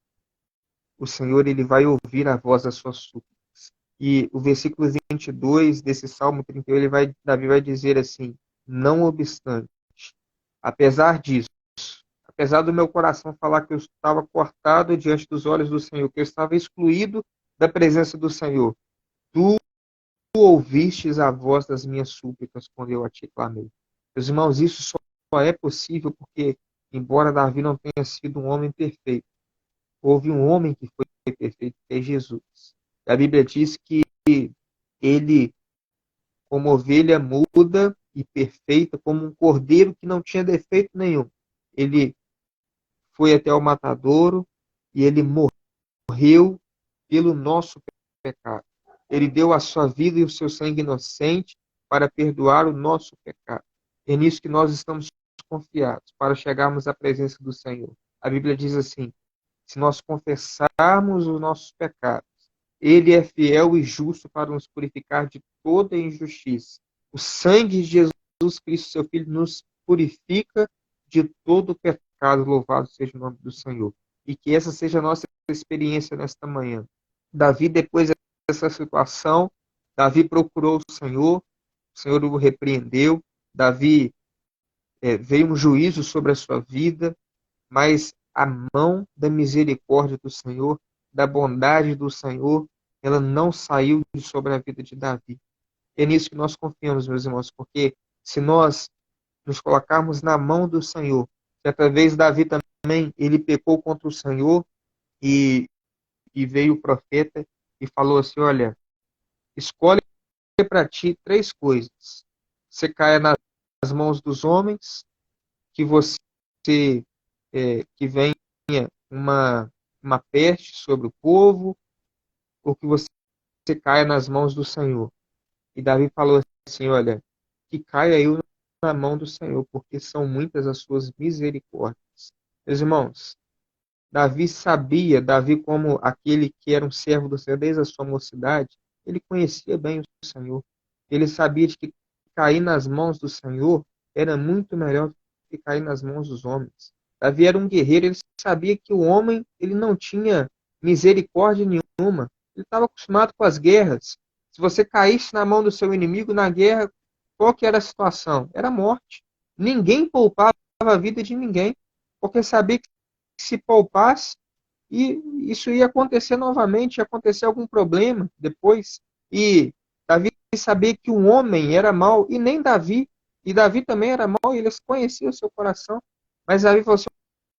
o Senhor ele vai ouvir a voz das suas súplicas. E o versículo 22 desse Salmo 31, Davi vai dizer assim, não obstante, apesar disso, apesar do meu coração falar que eu estava cortado diante dos olhos do Senhor, que eu estava excluído da presença do Senhor, tu ouvistes a voz das minhas súplicas quando eu a te clamei. Meus irmãos, isso só é possível porque, embora Davi não tenha sido um homem perfeito, houve um homem que foi perfeito, que é Jesus. A Bíblia diz que ele, como ovelha muda e perfeita, como um cordeiro que não tinha defeito nenhum, ele foi até o matadouro e ele morreu pelo nosso pecado. Ele deu a sua vida e o seu sangue inocente para perdoar o nosso pecado. É nisso que nós estamos confiados, para chegarmos à presença do Senhor. A Bíblia diz assim, se nós confessarmos os nossos pecados, Ele é fiel e justo para nos purificar de toda injustiça. O sangue de Jesus Cristo, seu Filho, nos purifica de todo pecado. Louvado seja o nome do Senhor. E que essa seja a nossa experiência nesta manhã. Davi, depois dessa situação, Davi procurou o Senhor o repreendeu, Davi veio um juízo sobre a sua vida, mas a mão da misericórdia do Senhor, da bondade do Senhor, ela não saiu de sobre a vida de Davi. É nisso que nós confiamos, meus irmãos, porque se nós nos colocarmos na mão do Senhor, certa vez Davi também, ele pecou contra o Senhor e veio o profeta e falou assim, olha, escolhe para ti 3 coisas. Você caia nas mãos dos homens, que você que venha uma peste sobre o povo, ou que você caia nas mãos do Senhor. E Davi falou assim, olha, que caia eu na mão do Senhor, porque são muitas as suas misericórdias. Meus irmãos, Davi como aquele que era um servo do Senhor desde a sua mocidade, ele conhecia bem o Senhor. Ele sabia de que cair nas mãos do Senhor era muito melhor do que cair nas mãos dos homens. Davi era um guerreiro, ele sabia que o homem ele não tinha misericórdia nenhuma. Ele estava acostumado com as guerras. Se você caísse na mão do seu inimigo na guerra, qual que era a situação? Era morte. Ninguém poupava a vida de ninguém, porque sabia que se poupasse, e isso ia acontecer novamente, ia acontecer algum problema depois. E Davi sabia que o homem era mau, e nem Davi. E Davi também era mau, e eles conheciam o seu coração. Mas Davi falou assim,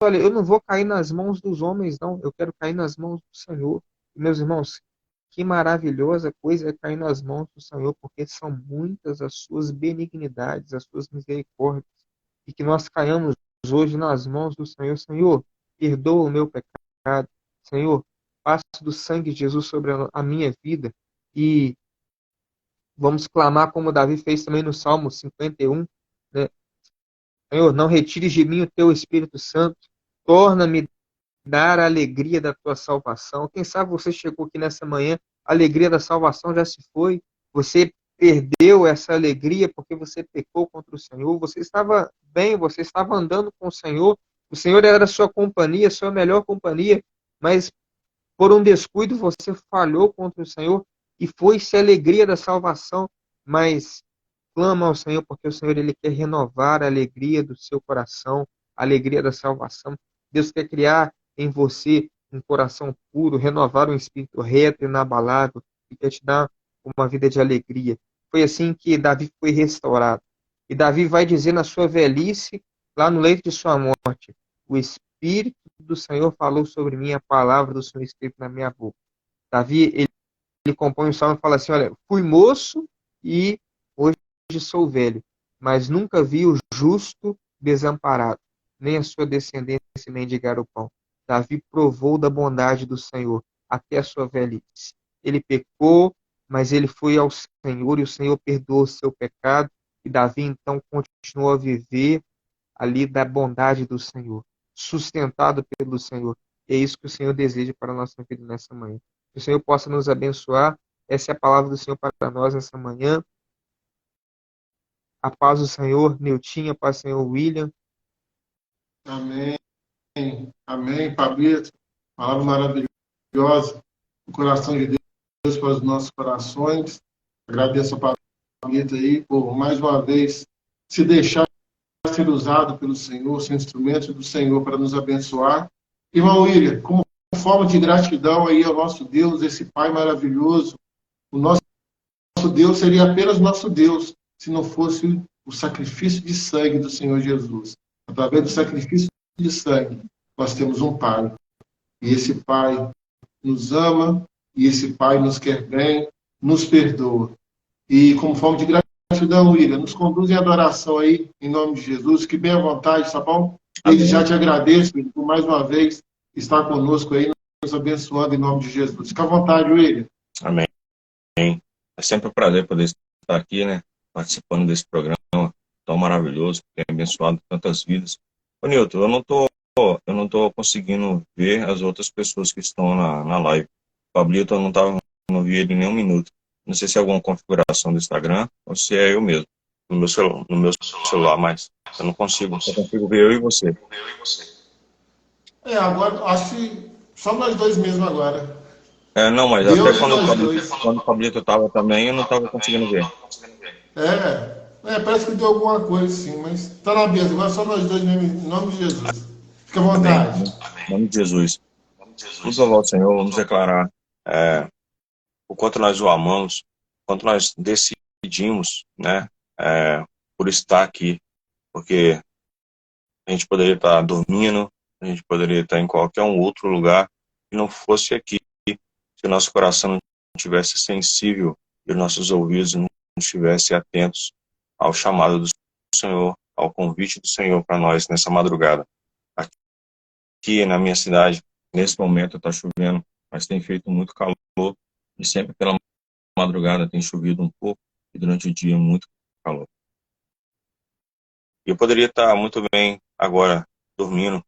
olha, eu não vou cair nas mãos dos homens, não. Eu quero cair nas mãos do Senhor. E, meus irmãos, que maravilhosa coisa é cair nas mãos do Senhor, porque são muitas as suas benignidades, as suas misericórdias. E que nós caiamos hoje nas mãos do Senhor. Senhor, perdoa o meu pecado. Senhor, passe do sangue de Jesus sobre a minha vida. E vamos clamar como Davi fez também no Salmo 51, né? Senhor, não retires de mim o teu Espírito Santo, torna-me dar a alegria da tua salvação. Quem sabe você chegou aqui nessa manhã, a alegria da salvação já se foi, você perdeu essa alegria porque você pecou contra o Senhor, você estava bem, você estava andando com o Senhor era a sua companhia, a sua melhor companhia, mas por um descuido você falhou contra o Senhor e foi-se a alegria da salvação, mas clama ao Senhor, porque o Senhor ele quer renovar a alegria do seu coração, a alegria da salvação. Deus quer criar em você um coração puro, renovar um espírito reto e inabalável, e quer te dar uma vida de alegria. Foi assim que Davi foi restaurado. E Davi vai dizer na sua velhice, lá no leito de sua morte, o Espírito do Senhor falou sobre mim, a palavra do Senhor escrito na minha boca. Davi, ele compõe o salmo e fala assim, olha, fui moço e hoje sou velho, mas nunca vi o justo desamparado, nem a sua descendência mendigar o pão. Davi provou da bondade do Senhor até a sua velhice. Ele pecou, mas ele foi ao Senhor e o Senhor perdoou o seu pecado, e Davi então continuou a viver ali da bondade do Senhor, sustentado pelo Senhor. E é isso que o Senhor deseja para a nossa vida nessa manhã. Que o Senhor possa nos abençoar. Essa é a palavra do Senhor para nós nessa manhã. A paz do Senhor, Neutinha, a paz do Senhor, William. Amém. Amém, Pablito. Palavra maravilhosa. O coração de Deus para os nossos corações. Agradeço a Pablito aí por mais uma vez se deixar ser usado pelo Senhor, ser instrumento do Senhor para nos abençoar. Irmão William, como forma de gratidão aí ao nosso Deus, esse Pai maravilhoso, o nosso Deus seria apenas nosso Deus se não fosse o sacrifício de sangue do Senhor Jesus. Através do sacrifício de sangue, nós temos um Pai. E esse Pai nos ama, e esse Pai nos quer bem, nos perdoa. E como forma de gratidão, William, nos conduz em adoração aí, em nome de Jesus. Que bem à vontade, tá bom? Desde já te agradeço, William, por mais uma vez estar conosco aí, nos abençoando em nome de Jesus. Fica à vontade, William. Amém. É sempre um prazer poder estar aqui, né? Participando desse programa tão maravilhoso, que tem abençoado tantas vidas. Ô, Nilton, eu não tô conseguindo ver as outras pessoas que estão na live. O Pablito, eu não vi ele em nenhum minuto. Não sei se é alguma configuração do Instagram ou se é eu mesmo, no meu celular, mas eu não consigo. Só consigo ver eu e você. Agora, acho que só nós dois mesmo agora. Não, mas Deus até quando o Pablito estava também, eu não estava conseguindo ver. Parece que deu alguma coisa sim, mas tá na mesa, agora só nós dois mesmo, em nome de Jesus. Fica à vontade. Em nome de Jesus. Vamos louvar o Senhor, vamos declarar o quanto nós o amamos, o quanto nós decidimos, né, por estar aqui, porque a gente poderia estar dormindo, a gente poderia estar em qualquer um outro lugar, e não fosse aqui, se o nosso coração não estivesse sensível e os nossos ouvidos não estivessem atentos ao chamado do Senhor, ao convite do Senhor para nós nessa madrugada. Aqui na minha cidade, nesse momento está chovendo, mas tem feito muito calor, e sempre pela madrugada tem chovido um pouco, e durante o dia muito calor. Eu poderia estar muito bem agora dormindo,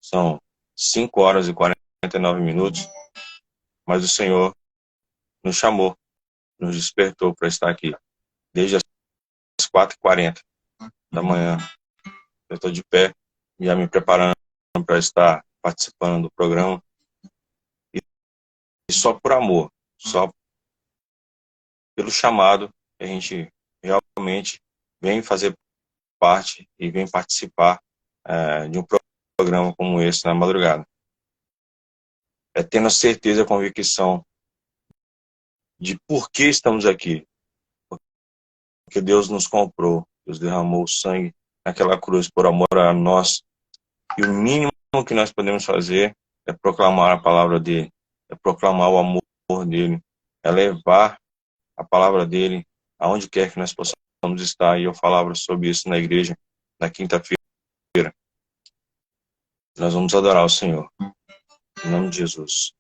são 5 horas e 49 minutos, mas o Senhor nos chamou, nos despertou para estar aqui, desde as 4h40 da manhã. Eu estou de pé, já me preparando para estar participando do programa, e só por amor, só pelo chamado, a gente realmente vem fazer parte e vem participar de um programa como esse na madrugada. Tendo a certeza e a convicção de por que estamos aqui. Porque Deus nos comprou, Deus derramou o sangue naquela cruz por amor a nós. E o mínimo que nós podemos fazer é proclamar a palavra dele, é proclamar o amor dele, é levar a palavra dele aonde quer que nós possamos estar. E eu falava sobre isso na igreja na quinta-feira. Nós vamos adorar o Senhor. Em nome de Jesus.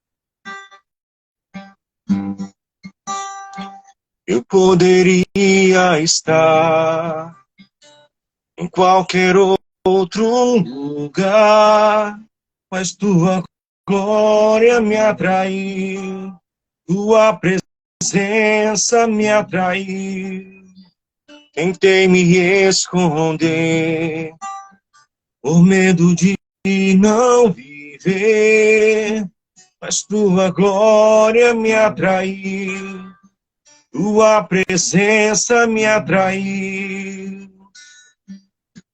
Eu poderia estar em qualquer outro lugar, mas tua glória me atraiu, tua presença me atraiu. Tentei me esconder, por medo de não viver, mas tua glória me atraiu, tua presença me atraiu.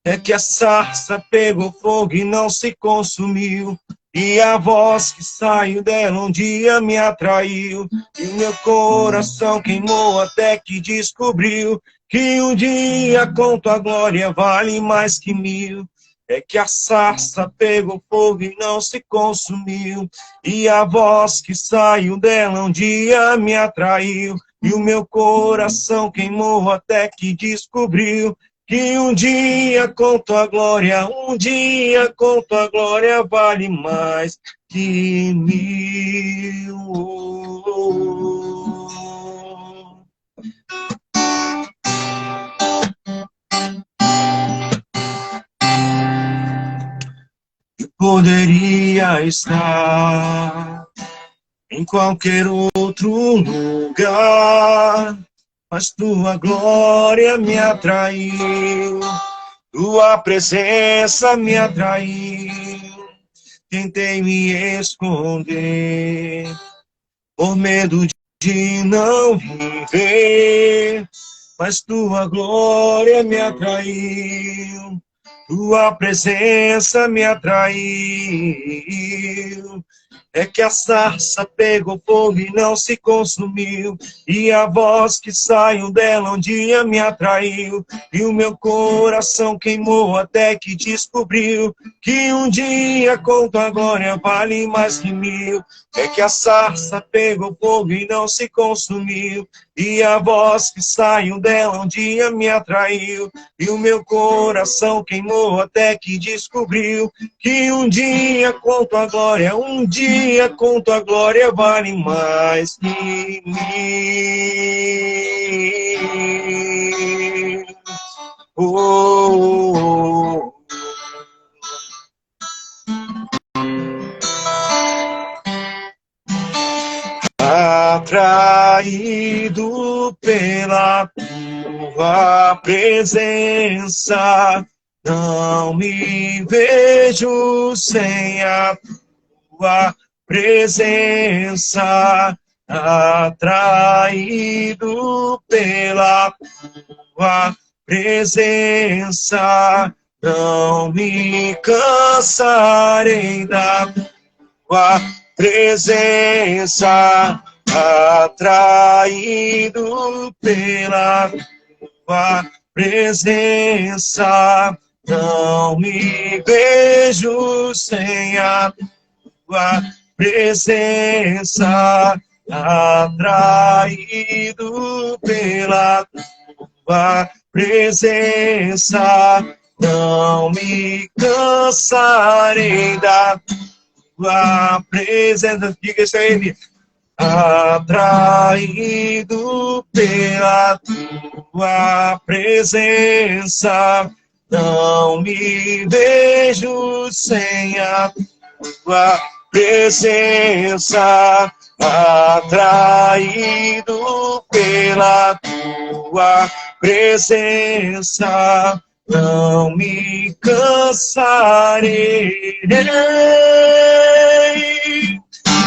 É que a sarça pegou fogo e não se consumiu, e a voz que saiu dela um dia me atraiu, e meu coração queimou até que descobriu que um dia com tua glória vale mais que 1000. É que a sarça pegou fogo e não se consumiu, e a voz que saiu dela um dia me atraiu, e o meu coração queimou até que descobriu que um dia com tua glória, um dia com tua glória vale mais que 1000. Eu poderia estar em qualquer outro lugar, mas tua glória me atraiu, tua presença me atraiu. Tentei me esconder, por medo de não viver, mas tua glória me atraiu, tua presença me atraiu. É que a sarça pegou fogo e não se consumiu, e a voz que saiu dela um dia me atraiu, e o meu coração queimou até que descobriu que um dia com tua glória vale mais que 1000. É que a sarça pegou fogo e não se consumiu, e a voz que saiu dela um dia me atraiu, e o meu coração queimou até que descobriu que um dia com tua glória, um dia com tua glória vale mais que 1000. Oh, oh, oh. Atraído pela tua presença, não me vejo sem a tua presença. Atraído pela tua presença, não me cansarei da tua presença, atraído pela tua presença. Não me vejo sem a tua presença, atraído pela tua presença. Não me cansarei da tua presença. Diga isso aí, atraído pela tua presença. Não me vejo sem a tua presença, atraído pela tua presença, não me cansarei.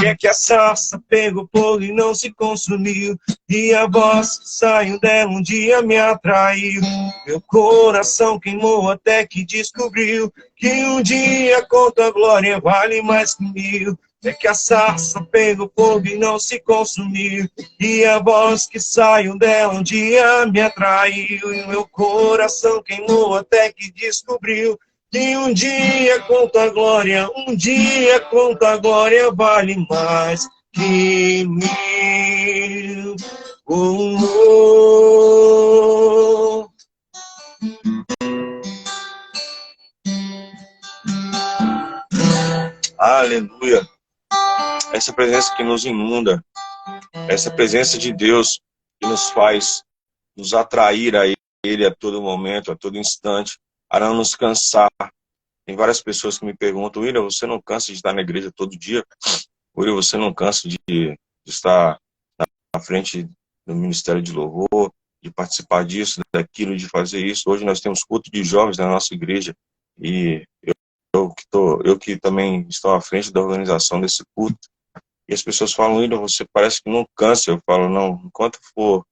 É que a sarça pegou fogo e não se consumiu, e a voz que saiu dela um dia me atraiu. Meu coração queimou até que descobriu que um dia com tua glória vale mais que mil. É que a sarça pegou fogo e não se consumiu, e a voz que saiu dela um dia me atraiu. E meu coração queimou até que descobriu que um dia com tua glória, um dia com tua glória vale mais que mil. Oh, oh. Aleluia. Essa presença que nos inunda, essa presença de Deus que nos faz nos atrair a Ele a todo momento, a todo instante, a não nos cansar. Tem várias pessoas que me perguntam: William, você não cansa de estar na igreja todo dia? William, você não cansa de estar na frente do Ministério de Louvor, de participar disso, daquilo, de fazer isso? Hoje nós temos culto de jovens na nossa igreja, e eu que também estou à frente da organização desse culto, e as pessoas falam: William, você parece que não cansa. Eu falo: não, enquanto for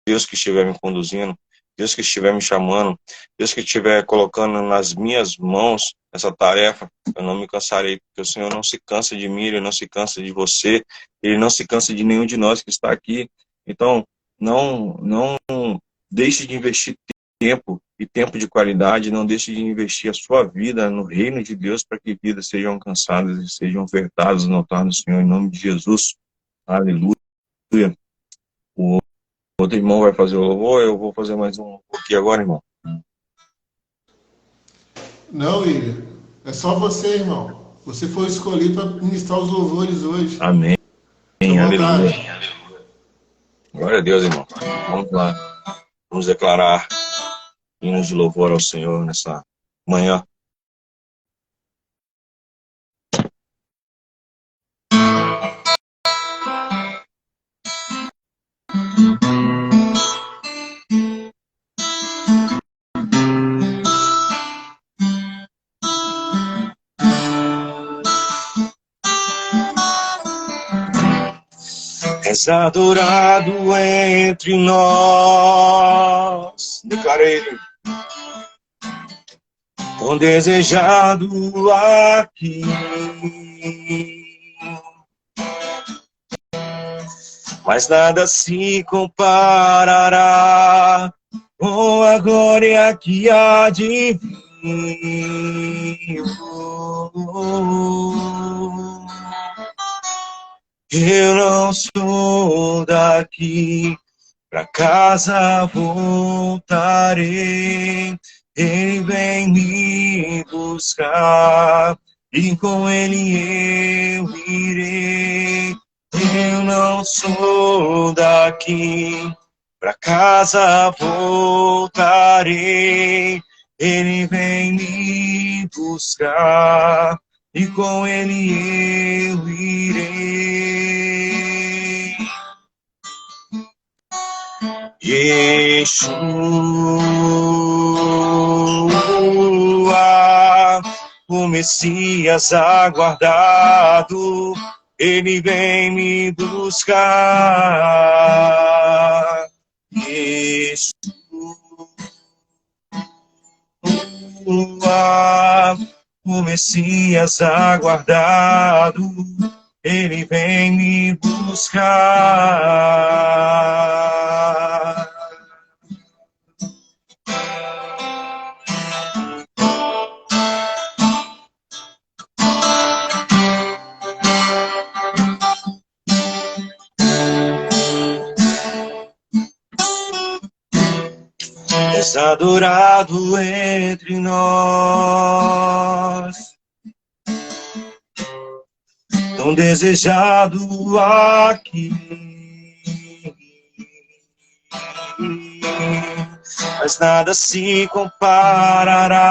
Deus que estiver me conduzindo, Deus que estiver me chamando, Deus que estiver colocando nas minhas mãos essa tarefa, eu não me cansarei, porque o Senhor não se cansa de mim, Ele não se cansa de você, Ele não se cansa de nenhum de nós que está aqui. Então, não deixe de investir tempo, e tempo de qualidade, não deixe de investir a sua vida no reino de Deus, para que vidas sejam alcançadas e sejam ofertadas no altar do Senhor, em nome de Jesus. Aleluia. O outro irmão vai fazer o louvor, eu vou fazer mais um aqui agora, irmão. Não, William. É só você, irmão. Você foi escolhido para ministrar os louvores hoje. Amém. Aleluia. Glória a Deus, irmão. Vamos lá. Vamos declarar hinos de louvor ao Senhor nessa manhã. És adorado entre nós. Declarei ele. Tão desejado aqui. Mas nada se comparará com a glória que há de vir. Eu não sou daqui, pra casa voltarei. Ele vem me buscar e com ele eu irei. Eu não sou daqui, pra casa voltarei. Ele vem me buscar e com ele eu irei. Yeshua, o Messias aguardado, ele vem me buscar. Yeshua, o Messias aguardado, ele vem me buscar. És adorado entre nós, tão desejado aqui, mas nada se comparará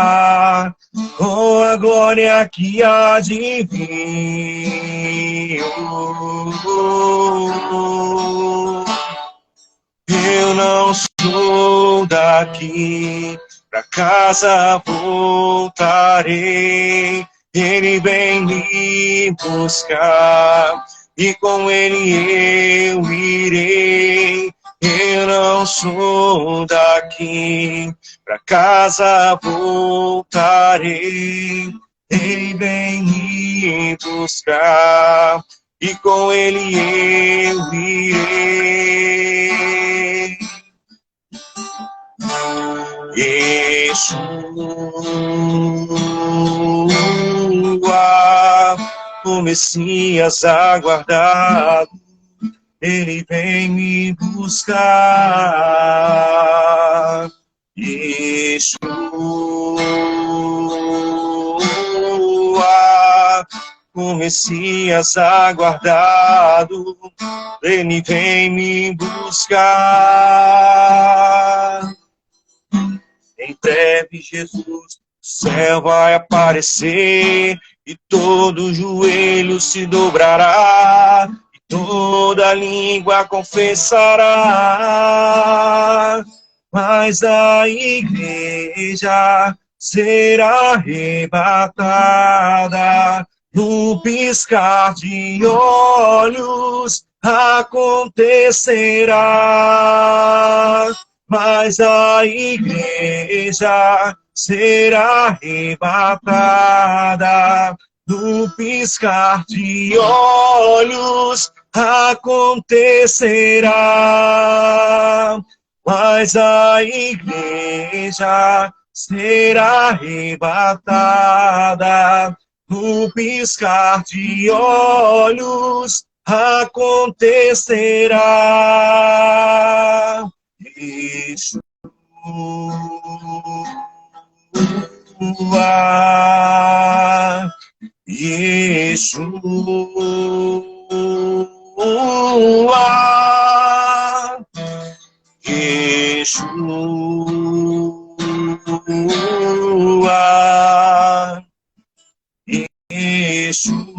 com a glória que há de vir. Eu não sou daqui, pra casa voltarei. Ele vem me buscar e com ele eu irei. Eu não sou daqui, pra casa voltarei. Ele vem me buscar e com ele eu irei. Yeshua, o Messias aguardado, ele vem me buscar. Yeshua, o Messias aguardado, ele vem me buscar. Em breve Jesus do céu vai aparecer e todo joelho se dobrará e toda língua confessará. Mas a igreja será arrebatada no piscar de olhos acontecerá. Mas a igreja será arrebatada no piscar de olhos acontecerá. Mas a igreja será arrebatada no piscar de olhos acontecerá. Yeshua, Yeshua, Yeshua, Yeshua.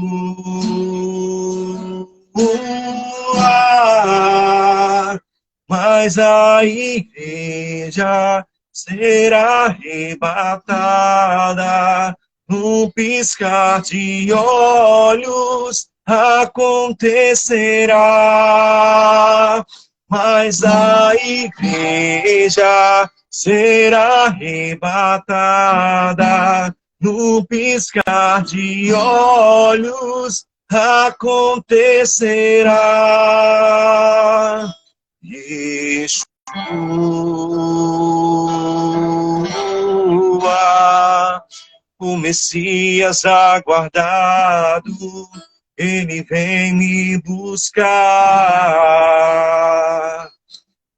Mas a igreja será arrebatada no piscar de olhos acontecerá. Mas a igreja será arrebatada no piscar de olhos acontecerá. Yeshua, o Messias aguardado, ele vem me buscar.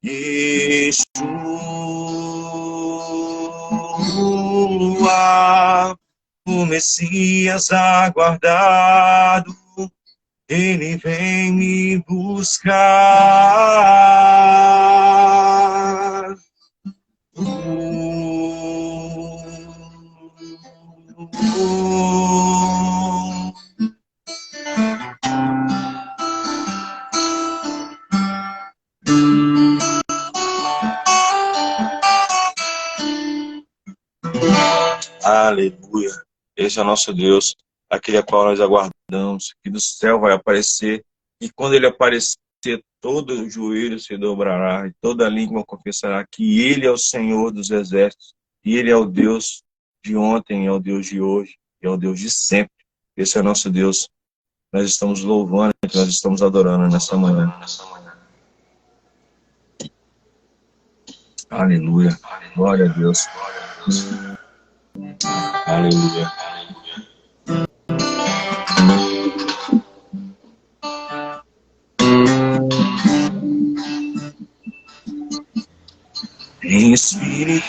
Yeshua, o Messias aguardado, ele vem me buscar. Aleluia. Esse é o nosso Deus, aquele a qual nós aguardamos, que do céu vai aparecer, e quando ele aparecer, todo o joelho se dobrará, e toda língua confessará que ele é o Senhor dos exércitos, e ele é o Deus de ontem, é o Deus de hoje, que é o Deus de sempre. Esse é o nosso Deus. Nós estamos louvando, nós estamos adorando nessa manhã. Aleluia. Glória a Deus. Aleluia. Em espírito,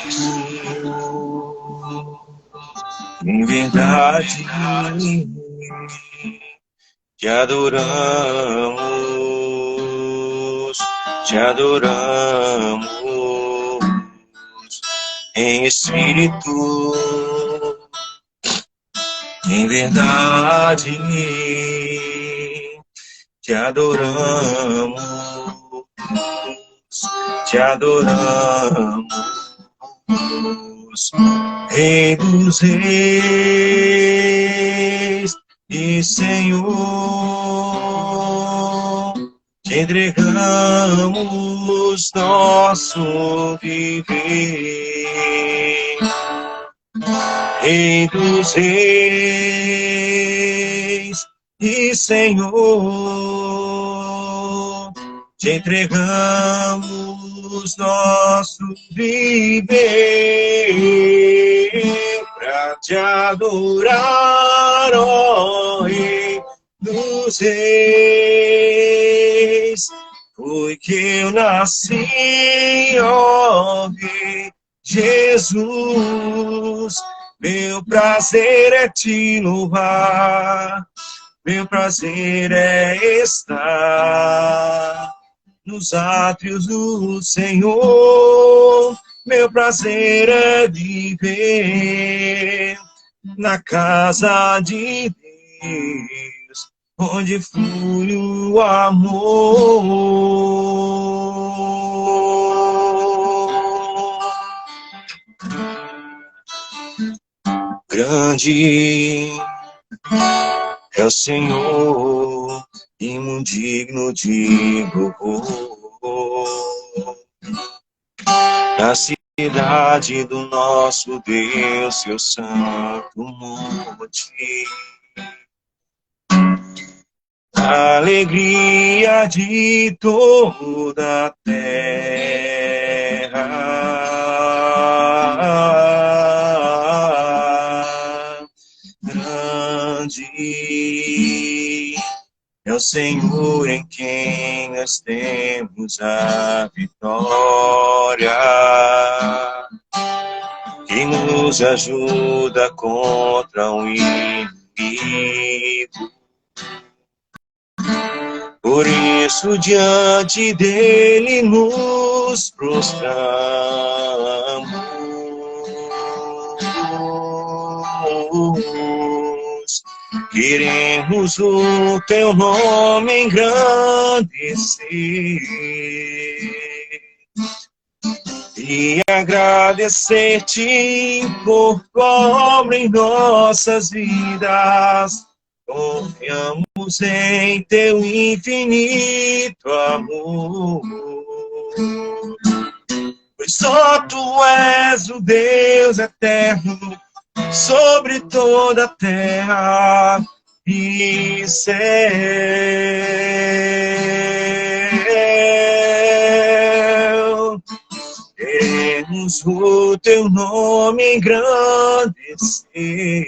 em verdade, te adoramos, te adoramos. Em espírito, em verdade, te adoramos, te adoramos, Rei dos Reis e Senhor, te entregamos nosso viver. Rei dos Reis e Senhor, te entregamos nosso viver para te adorar, ó Rei dos Reis. Foi que eu nasci, ó Rei Jesus. Meu prazer é te louvar, meu prazer é estar nos átrios do Senhor. Meu prazer é viver na casa de Deus, onde flui o amor. Grande é o Senhor, imundigno de louvor. Na cidade do nosso Deus, seu santo monte, a alegria de toda a terra. Grande é o Senhor em quem nós temos a vitória, que nos ajuda contra o inimigo. Por isso, diante dele nos prostramos. Queremos o teu nome engrandecer e agradecer-te por tua obra em nossas vidas. Confiamos em teu infinito amor, pois só tu és o Deus eterno sobre toda a terra e céu. Queremos o teu nome engrandecer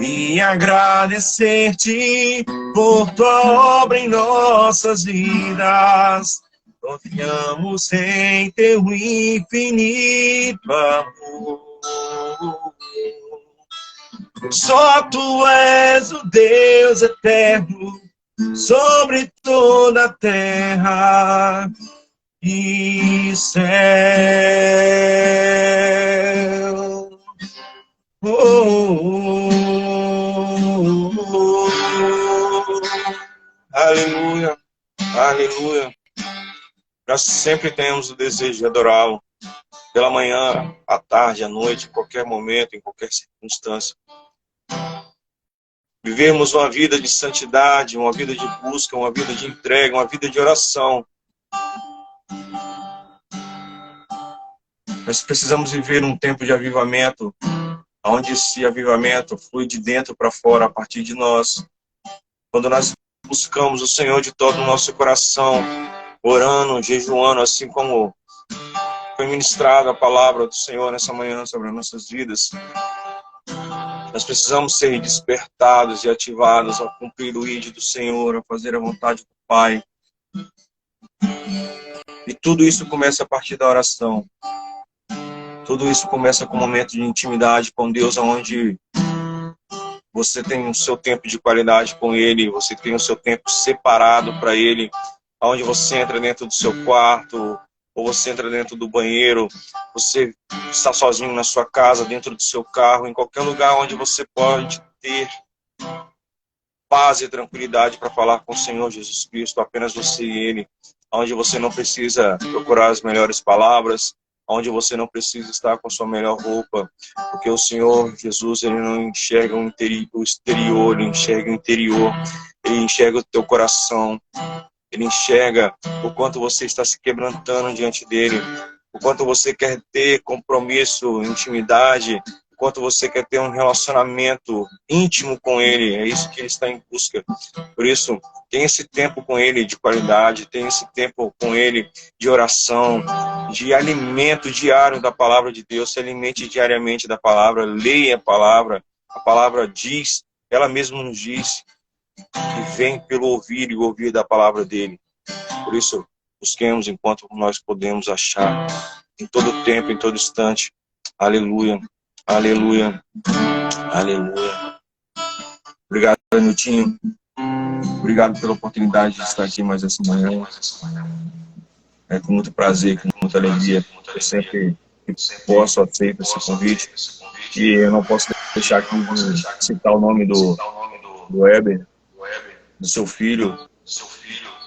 e agradecer-te por tua obra em nossas vidas. Confiamos em teu infinito amor. Só tu és o Deus eterno sobre toda a terra e céu. Aleluia, aleluia. Nós sempre temos o desejo de adorá-lo, pela manhã, à tarde, à noite, em qualquer momento, em qualquer circunstância. Vivermos uma vida de santidade, uma vida de busca, uma vida de entrega, uma vida de oração. Nós precisamos viver um tempo de avivamento onde esse avivamento flui de dentro para fora, a partir de nós. Quando nós buscamos o Senhor de todo o nosso coração, orando, jejuando, assim como foi ministrada a palavra do Senhor nessa manhã sobre as nossas vidas, nós precisamos ser despertados e ativados a cumprir o ID do Senhor, a fazer a vontade do Pai. E tudo isso começa a partir da oração. Tudo isso começa com um momento de intimidade com Deus, onde você tem o seu tempo de qualidade com Ele, você tem o seu tempo separado para Ele, onde você entra dentro do seu quarto, ou você entra dentro do banheiro, você está sozinho na sua casa, dentro do seu carro, em qualquer lugar onde você pode ter paz e tranquilidade para falar com o Senhor Jesus Cristo, apenas você e Ele, onde você não precisa procurar as melhores palavras, onde você não precisa estar com a sua melhor roupa, porque o Senhor Jesus, Ele não enxerga o exterior, Ele enxerga o interior, Ele enxerga o teu coração, Ele enxerga o quanto você está se quebrantando diante dEle, o quanto você quer ter compromisso, intimidade, o quanto você quer ter um relacionamento íntimo com Ele. É isso que Ele está em busca. Por isso, tem esse tempo com Ele de qualidade, tem esse tempo com Ele de oração, de alimento diário da palavra de Deus. Se alimente diariamente da palavra, leia a palavra diz, ela mesma nos diz, que vem pelo ouvir e ouvir da palavra dEle. Por isso, busquemos enquanto nós podemos achar, em todo tempo, em todo instante. Aleluia, aleluia, aleluia. Obrigado, Niltinho. Obrigado pela oportunidade de estar aqui mais essa manhã. É com muito prazer, com muita alegria. Eu sempre que posso, aceito esse convite. E eu não posso deixar aqui de citar o nome do Weber, do seu filho,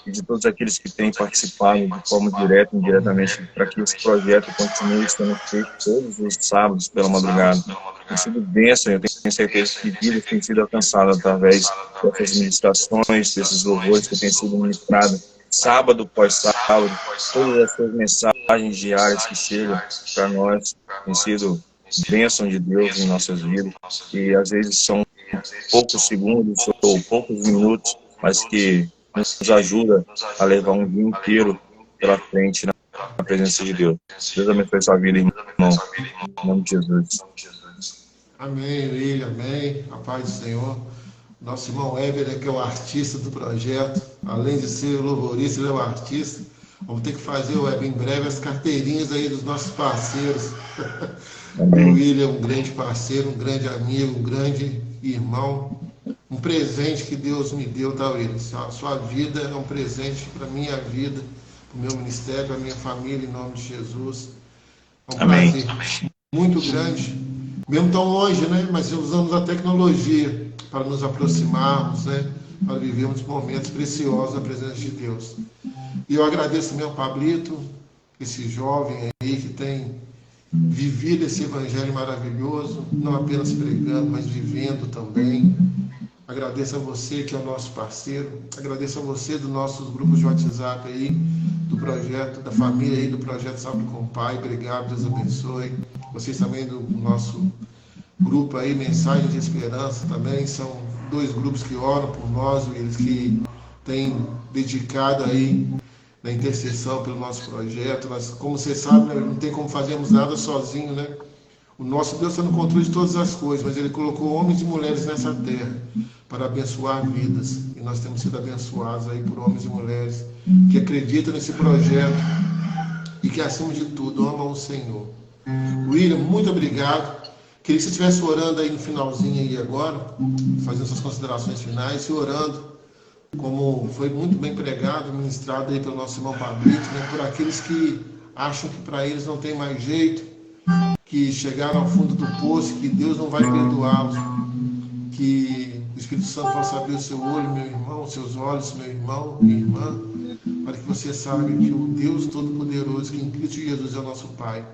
e de todos aqueles que têm participado de forma direta e indiretamente para que esse projeto continue sendo feito todos os sábados pela madrugada. Tem sido bênção, eu tenho certeza que vidas têm sido alcançadas através dessas ministrações, desses louvores que têm sido ministrados sábado após sábado, todas essas mensagens diárias que chegam para nós têm sido bênção de Deus em nossas vidas, e às vezes são poucos segundos ou poucos minutos, mas que nos ajuda a levar um dia inteiro pela frente na presença de Deus. Deus abençoe sua vida, irmão. Em nome de Jesus. Amém, William, amém. A paz do Senhor. Nosso irmão Weber, que é o artista do projeto, além de ser louvorista, ele é o artista. Vamos ter que fazer, Weber, em breve as carteirinhas aí dos nossos parceiros. O William é um grande parceiro, um grande amigo, um grande irmão. Um presente que Deus me deu, tá, William? A sua vida é um presente para a minha vida, para o meu ministério, para a minha família, em nome de Jesus. É um prazer muito grande, mesmo tão longe, né? Mas usamos a tecnologia para nos aproximarmos, né? Para vivermos momentos preciosos na presença de Deus. E eu agradeço meu Pablito, esse jovem aí que tem vivido esse evangelho maravilhoso, não apenas pregando, mas vivendo também. Agradeço a você que é o nosso parceiro, agradeço a você dos nossos grupos de WhatsApp aí, do projeto, da família aí, do projeto Sábado com o Pai. Obrigado, Deus abençoe. Vocês também do nosso grupo aí, Mensagem de Esperança também, são dois grupos que oram por nós, eles que têm dedicado aí na intercessão pelo nosso projeto. Mas, como você sabe, não tem como fazermos nada sozinho, né? O nosso Deus está no controle de todas as coisas, mas Ele colocou homens e mulheres nessa terra para abençoar vidas. E nós temos sido abençoados aí por homens e mulheres que acreditam nesse projeto e que, acima de tudo, amam o Senhor. William, muito obrigado. Queria que você estivesse orando aí no finalzinho aí agora, fazendo suas considerações finais e orando, como foi muito bem pregado, ministrado aí pelo nosso irmão Pablito, né, por aqueles que acham que para eles não tem mais jeito, que chegaram ao fundo do poço, que Deus não vai perdoá-los, que o Espírito Santo possa abrir o seu olho, meu irmão, seus olhos, meu irmão, minha irmã, para que você saiba que o Deus Todo-Poderoso, que em Cristo Jesus é o nosso Pai,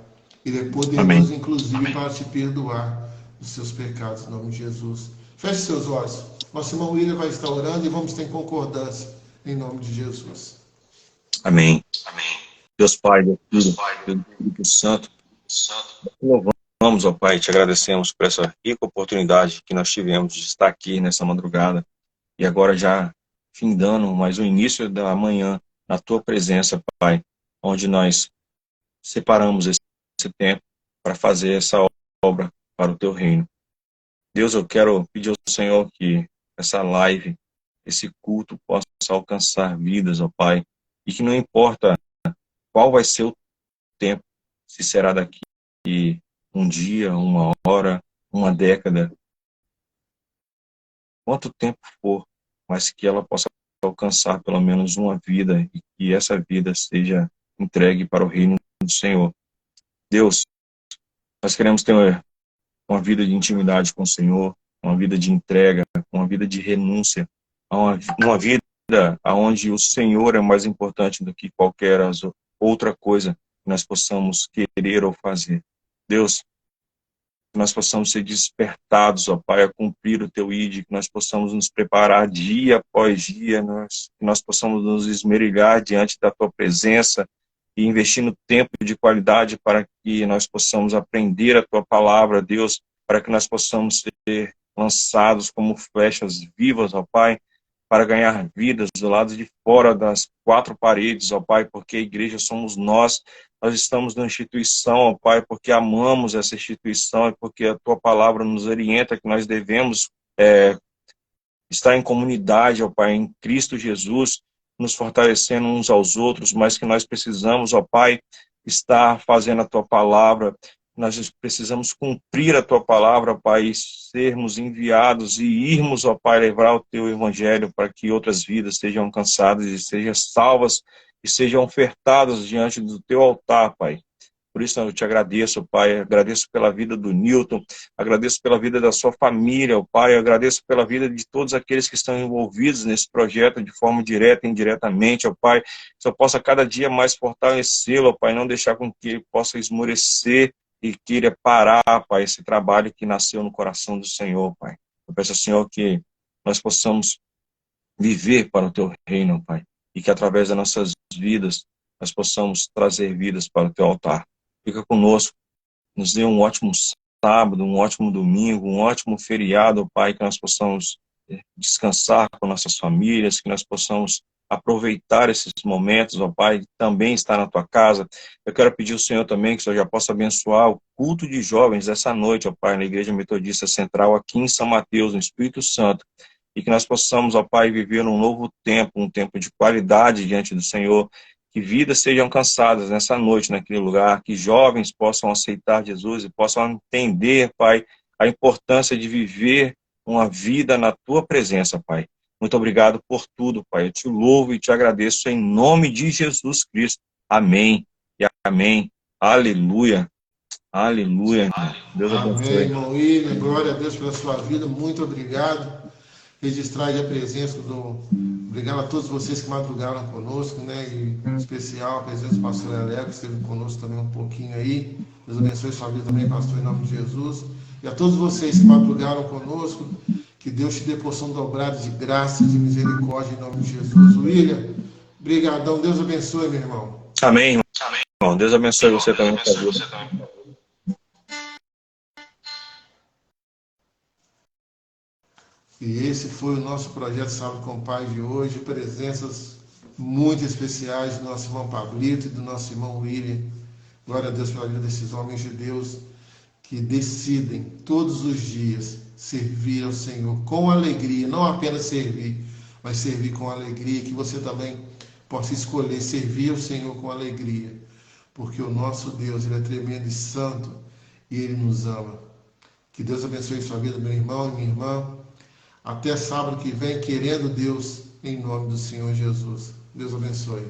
Ele é poderoso, amém, inclusive, para te perdoar os seus pecados, em nome de Jesus. Feche seus olhos. Nosso irmão William vai estar orando e vamos ter concordância, em nome de Jesus. Amém. Deus Pai, Deus Filho, Deus Espírito Santo, louvamos louvamos, ó Pai, te agradecemos por essa rica oportunidade que nós tivemos de estar aqui nessa madrugada e agora já findando mais o início da manhã na tua presença, Pai, onde nós separamos esse tempo para fazer essa obra para o teu reino. Deus, eu quero pedir ao Senhor que essa live, esse culto possa alcançar vidas, ó Pai, e que não importa qual vai ser o tempo, se será daqui um dia, uma hora, uma década, quanto tempo for, mas que ela possa alcançar pelo menos uma vida e que essa vida seja entregue para o reino do Senhor. Deus, nós queremos ter uma vida de intimidade com o Senhor, uma vida de entrega, uma vida de renúncia, uma vida onde o Senhor é mais importante do que qualquer outra coisa que nós possamos querer ou fazer. Deus, que nós possamos ser despertados, ó Pai, a cumprir o teu ID, que nós possamos nos preparar dia após dia, que nós possamos nos esmerilhar diante da tua presença e investir no tempo de qualidade para que nós possamos aprender a tua palavra, Deus, para que nós possamos ser lançados como flechas vivas, ó Pai, para ganhar vidas do lado de fora das quatro paredes, ó Pai, porque a igreja somos nós estamos na instituição, ó Pai, porque amamos essa instituição e porque a tua palavra nos orienta que nós devemos estar em comunidade, ó Pai, em Cristo Jesus, nos fortalecendo uns aos outros, mas que nós precisamos, ó Pai, estar fazendo a tua palavra, nós precisamos cumprir a tua palavra, Pai, e sermos enviados e irmos, ó Pai, levar o teu evangelho para que outras vidas sejam alcançadas e sejam salvas e sejam ofertadas diante do teu altar, Pai. Por isso eu te agradeço, Pai, agradeço pela vida do Newton, agradeço pela vida da sua família, ó Pai, agradeço pela vida de todos aqueles que estão envolvidos nesse projeto de forma direta e indiretamente, ó Pai, que eu possa cada dia mais fortalecê-lo, ó Pai, não deixar com que ele possa esmorecer e queira parar, Pai, esse trabalho que nasceu no coração do Senhor, Pai. Eu peço ao Senhor que nós possamos viver para o teu reino, Pai, e que através das nossas vidas nós possamos trazer vidas para o teu altar. Fica conosco, nos dê um ótimo sábado, um ótimo domingo, um ótimo feriado, Pai, que nós possamos descansar com nossas famílias, que nós possamos aproveitar esses momentos, ó Pai, também estar na tua casa. Eu quero pedir ao Senhor também que o Senhor já possa abençoar o culto de jovens essa noite, ó Pai, na Igreja Metodista Central, aqui em São Mateus, no Espírito Santo, e que nós possamos, ó Pai, viver um novo tempo, um tempo de qualidade diante do Senhor, que vidas sejam alcançadas nessa noite, naquele lugar, que jovens possam aceitar Jesus e possam entender, Pai, a importância de viver uma vida na tua presença, Pai. Muito obrigado por tudo, Pai. Eu te louvo e te agradeço em nome de Jesus Cristo. Amém e amém. Aleluia. Aleluia. Deus abençoe. Amém, irmão William. Glória a Deus pela sua vida. Muito obrigado. Registrar aí a presença do... Obrigado a todos vocês que madrugaram conosco, né? E em especial a presença do pastor Aleco, que esteve conosco também um pouquinho aí. Deus abençoe sua vida também, pastor, em nome de Jesus. E a todos vocês que madrugaram conosco, que Deus te dê porção dobrada de graça e de misericórdia em nome de Jesus. William, brigadão. Deus abençoe, meu irmão. Amém, irmão. Deus abençoe você também. E esse foi o nosso projeto Sábado com o Pai de hoje. Presenças muito especiais do nosso irmão Pablito e do nosso irmão William. Glória a Deus pela vida desses homens de Deus que decidem todos os dias servir ao Senhor com alegria. Não apenas servir, mas servir com alegria. Que você também possa escolher servir ao Senhor com alegria. Porque o nosso Deus, Ele é tremendo e santo e Ele nos ama. Que Deus abençoe sua vida, meu irmão e minha irmã. Até sábado que vem, querendo Deus, em nome do Senhor Jesus. Deus abençoe.